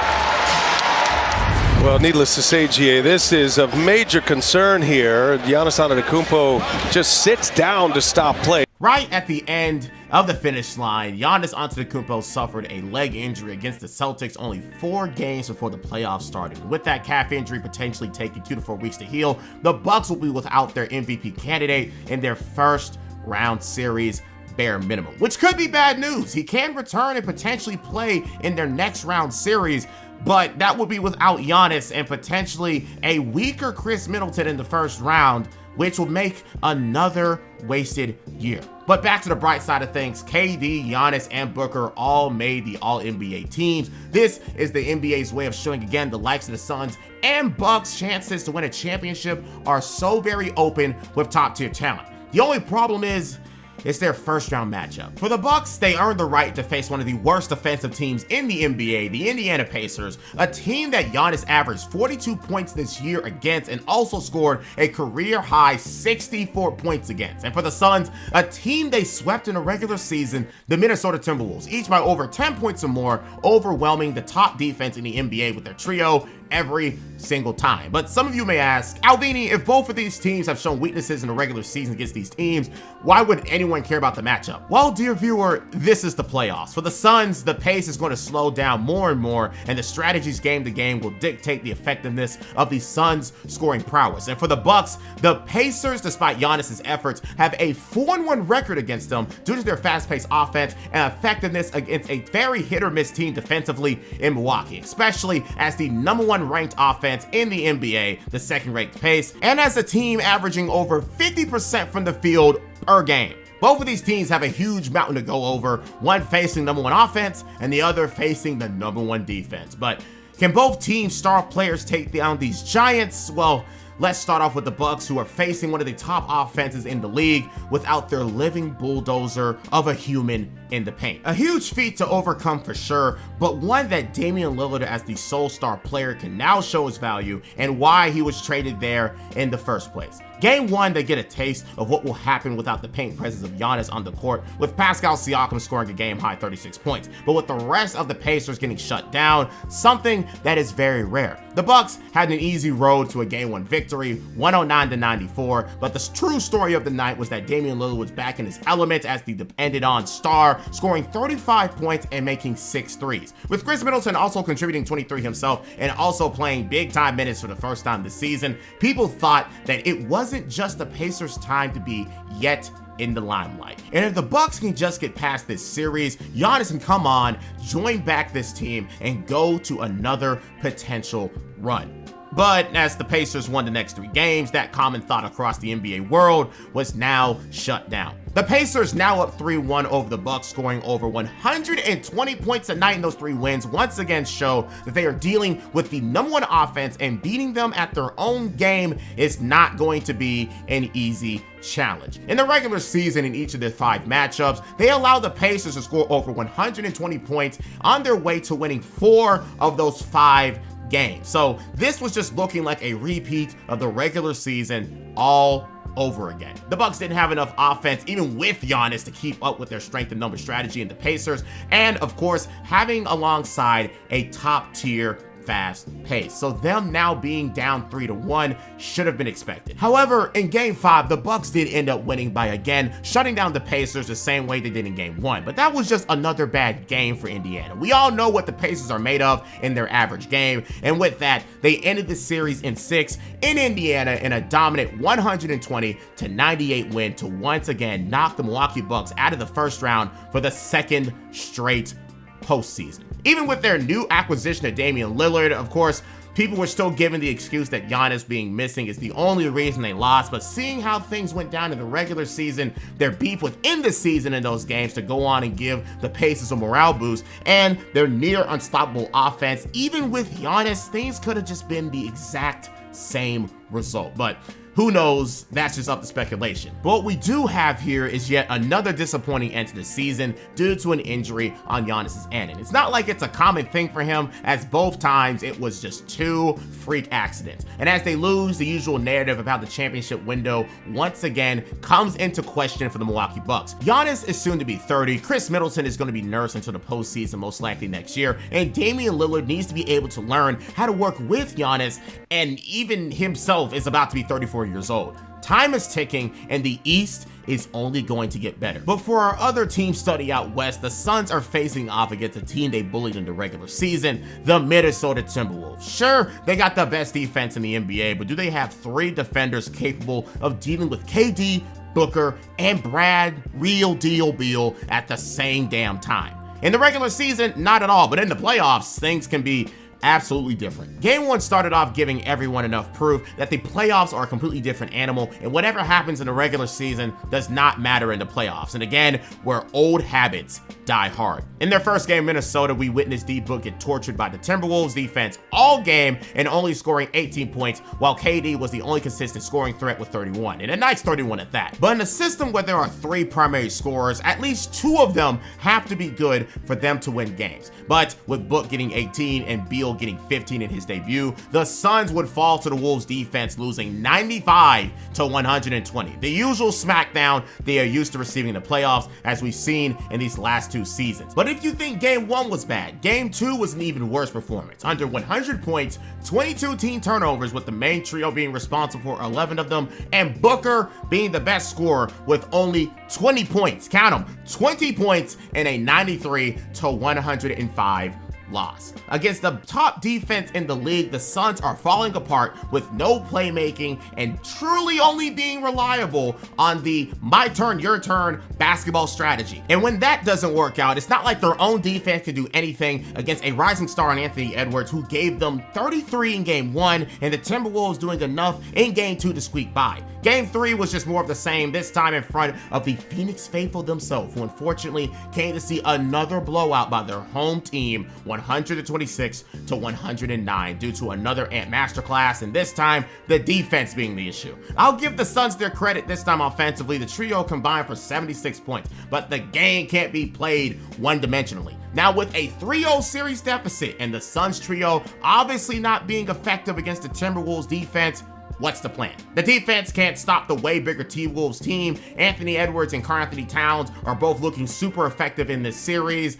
Speaker 17: Well, needless to say, GA, this is of major concern here. Giannis Antetokounmpo just sits down to stop play.
Speaker 1: Right at the end of the finish line, Giannis Antetokounmpo suffered a leg injury against the Celtics only 4 games before the playoffs started. With that calf injury potentially taking 2 to 4 weeks to heal, the Bucks will be without their MVP candidate in their first round series bare minimum, which could be bad news. He can return and potentially play in their next round series, but that would be without Giannis and potentially a weaker Chris Middleton in the first round, which will make another wasted year. But back to the bright side of things, KD, Giannis, and Booker all made the All-NBA teams. This is the NBA's way of showing again the likes of the Suns and Bucks' chances to win a championship are so very open with top-tier talent. The only problem is it's their first round matchup. For the Bucks, they earned the right to face one of the worst defensive teams in the NBA, the Indiana Pacers, a team that Giannis averaged 42 points this year against and also scored a career-high 64 points against. And for the Suns, a team they swept in the regular season, the Minnesota Timberwolves, each by over 10 points or more, overwhelming the top defense in the NBA with their trio every single time. But some of you may ask, Alvini, if both of these teams have shown weaknesses in the regular season against these teams, why would anyone care about the matchup? Well, dear viewer, this is the playoffs. For the Suns, the pace is going to slow down more and more, and the strategies game to game will dictate the effectiveness of the Suns' scoring prowess. And for the Bucks, the Pacers, despite Giannis' efforts, have a 4-1 record against them due to their fast-paced offense and effectiveness against a very hit-or-miss team defensively in Milwaukee, especially as the #1 ranked offense in the NBA, the second-ranked pace, and as a team averaging over 50% from the field per game. Both of these teams have a huge mountain to go over, one facing #1 offense and the other facing the #1 defense. But can both teams' star players take down these giants? Well, let's start off with the Bucks, who are facing one of the top offenses in the league without their living bulldozer of a human in the paint. A huge feat to overcome for sure, but one that Damian Lillard as the sole star player can now show his value and why he was traded there in the first place. Game 1, they get a taste of what will happen without the paint presence of Giannis on the court, with Pascal Siakam scoring a game-high 36 points, but with the rest of the Pacers getting shut down, something that is very rare. The Bucks had an easy road to a Game 1 victory, 109-94, but the true story of the night was that Damian Lillard was back in his element as the depended-on star, scoring 35 points and making 6 threes, with Chris Middleton also contributing 23 himself and also playing big-time minutes for the first time this season. People thought that it wasn't just the Pacers' time to be yet in the limelight. And if the Bucks can just get past this series, Giannis can come on, join back this team, and go to another potential run. But as the Pacers won the next 3 games, that common thought across the NBA world was now shut down. The Pacers now up 3-1 over the Bucks, scoring over 120 points a night in those 3 wins, once again show that they are dealing with the #1 offense, and beating them at their own game is not going to be an easy challenge. In the regular season, in each of their 5 matchups, they allowed the Pacers to score over 120 points on their way to winning 4 of those 5 games. So this was just looking like a repeat of the regular season all over again. The Bucks didn't have enough offense, even with Giannis, to keep up with their strength and number strategy in the Pacers, and of course, having alongside a top-tier fast pace. So them now being down 3-1 should have been expected. However, in Game 5, the Bucks did end up winning by again shutting down the Pacers the same way they did in Game 1, but that was just another bad game for Indiana. We all know what the Pacers are made of in their average game, and with that, they ended the series in 6 in Indiana in a dominant 120-98 win to once again knock the Milwaukee Bucks out of the first round for the 2nd straight postseason. Even with their new acquisition of Damian Lillard, of course, people were still giving the excuse that Giannis being missing is the only reason they lost, but seeing how things went down in the regular season, their beef within the season in those games to go on and give the Pacers a morale boost, and their near unstoppable offense, even with Giannis, things could have just been the exact same result. But who knows? That's just up to speculation. But what we do have here is yet another disappointing end to the season due to an injury on Giannis's end. And it's not like it's a common thing for him, as both times it was just 2 freak accidents. And as they lose, the usual narrative about the championship window once again comes into question for the Milwaukee Bucks. Giannis is soon to be 30, Chris Middleton is going to be nursed until the postseason most likely next year, and Damian Lillard needs to be able to learn how to work with Giannis, and even himself is about to be 34 years old. Time is ticking, and the East is only going to get better. But for our other team study out west, the Suns are facing off against a team they bullied in the regular season, the Minnesota Timberwolves. Sure, they got the best defense in the NBA, but do they have 3 defenders capable of dealing with KD, Booker, and Brad Real Deal Beal at the same damn time? In the regular season, not at all, but in the playoffs, things can be absolutely different. Game 1 started off giving everyone enough proof that the playoffs are a completely different animal, and whatever happens in the regular season does not matter in the playoffs. And again, where old habits die hard. In their first game in Minnesota, we witnessed D-Book get tortured by the Timberwolves defense all game and only scoring 18 points, while KD was the only consistent scoring threat with 31, and a nice 31 at that. But in a system where there are 3 primary scorers, at least 2 of them have to be good for them to win games. But with Book getting 18 and Beal getting 15 in his debut, the Suns would fall to the Wolves defense, losing 95-120. The usual smackdown they are used to receiving in the playoffs, as we've seen in these last 2 seasons. But if you think Game 1 was bad, Game 2 was an even worse performance. Under 100 points, 22 team turnovers, with the main trio being responsible for 11 of them, and Booker being the best scorer with only 20 points. Count them, 20 points in a 93-105 loss. Against the top defense in the league, the Suns are falling apart with no playmaking and truly only being reliable on the my turn, your turn basketball strategy. And when that doesn't work out, it's not like their own defense can do anything against a rising star in Anthony Edwards, who gave them 33 in Game 1, and the Timberwolves doing enough in Game 2 to squeak by. Game 3 was just more of the same, this time in front of the Phoenix faithful themselves, who unfortunately came to see another blowout by their home team, 126 to 109 due to another Ant masterclass, and this time the defense being the issue. I'll give the Suns their credit this time offensively. The trio combined for 76 points, but the game can't be played one-dimensionally. Now, with a 3-0 series deficit and the Suns trio obviously not being effective against the Timberwolves defense, what's the plan? The defense can't stop the way bigger T-Wolves team. Anthony Edwards and Karl-Anthony Towns are both looking super effective in this series.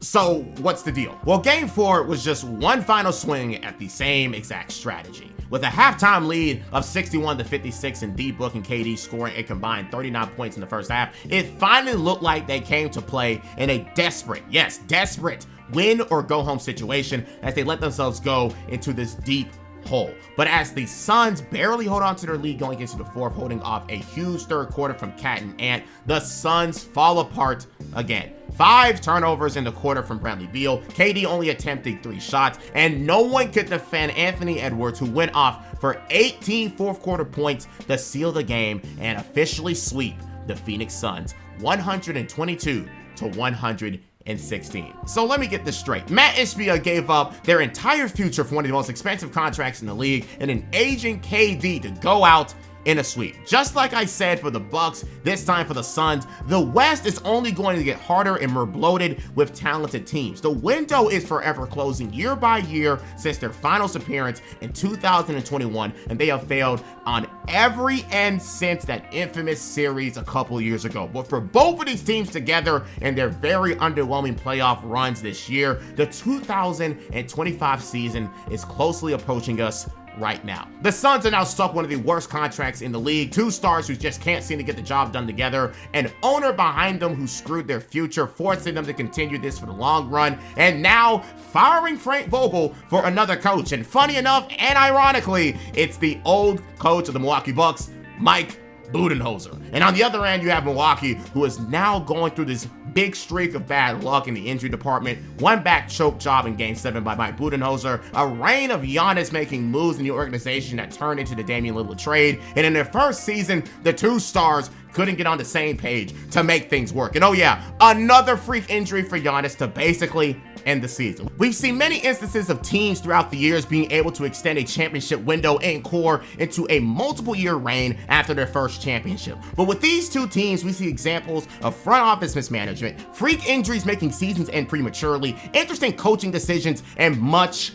Speaker 1: So what's the deal? Well, game 4 was just one final swing at the same exact strategy. With a halftime lead of 61 to 56 and D-Book and KD scoring a combined 39 points in the first half, it finally looked like they came to play in a desperate, yes, desperate win or go home situation as they let themselves go into this deep hole. But as the Suns barely hold on to their lead going into the fourth, holding off a huge third quarter from Cat and Ant, the Suns fall apart again. 5 turnovers in the quarter from Bradley Beal. KD only attempted 3 shots, and no one could defend Anthony Edwards, who went off for 18 fourth quarter points to seal the game and officially sweep the Phoenix Suns 122 to 116. So let me get this straight. Matt Ishbia gave up their entire future for one of the most expensive contracts in the league and an aging KD to go out in a sweep. Just like I said for the Bucks, this time for the Suns, the West is only going to get harder and more bloated with talented teams. The window is forever closing year by year since their finals appearance in 2021, and they have failed on every end since that infamous series a couple years ago. But for both of these teams together and their very underwhelming playoff runs this year, the 2025 season is closely approaching us right now. The Suns are now stuck one of the worst contracts in the league. 2 stars who just can't seem to get the job done together. An owner behind them who screwed their future, forcing them to continue this for the long run. And now firing Frank Vogel for another coach. And funny enough, and ironically, it's the old coach of the Milwaukee Bucks, Mike Budenholzer. And on the other end, you have Milwaukee, who is now going through this big streak of bad luck in the injury department. One back choke job in Game 7 by Mike Budenholzer. A reign of Giannis making moves in the organization that turned into the Damian Lillard trade. And in their first season, the 2 stars couldn't get on the same page to make things work. And oh yeah, another freak injury for Giannis to basically end the season. We've seen many instances of teams throughout the years being able to extend a championship window and core into a multiple year reign after their first championship. But with these 2 teams, we see examples of front office mismanagement, freak injuries making seasons end prematurely, interesting coaching decisions, and much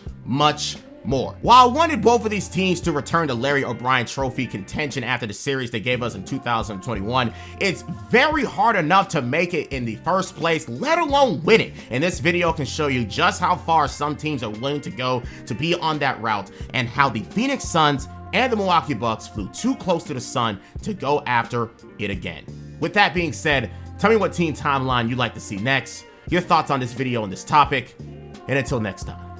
Speaker 1: more. While I wanted both of these teams to return to Larry O'Brien Trophy contention after the series they gave us in 2021, it's very hard enough to make it in the first place, let alone win it. And this video can show you just how far some teams are willing to go to be on that route, and how the Phoenix Suns and the Milwaukee Bucks flew too close to the sun to go after it again. With that being said, tell me what team timeline you'd like to see next, your thoughts on this video on this topic, and until next time.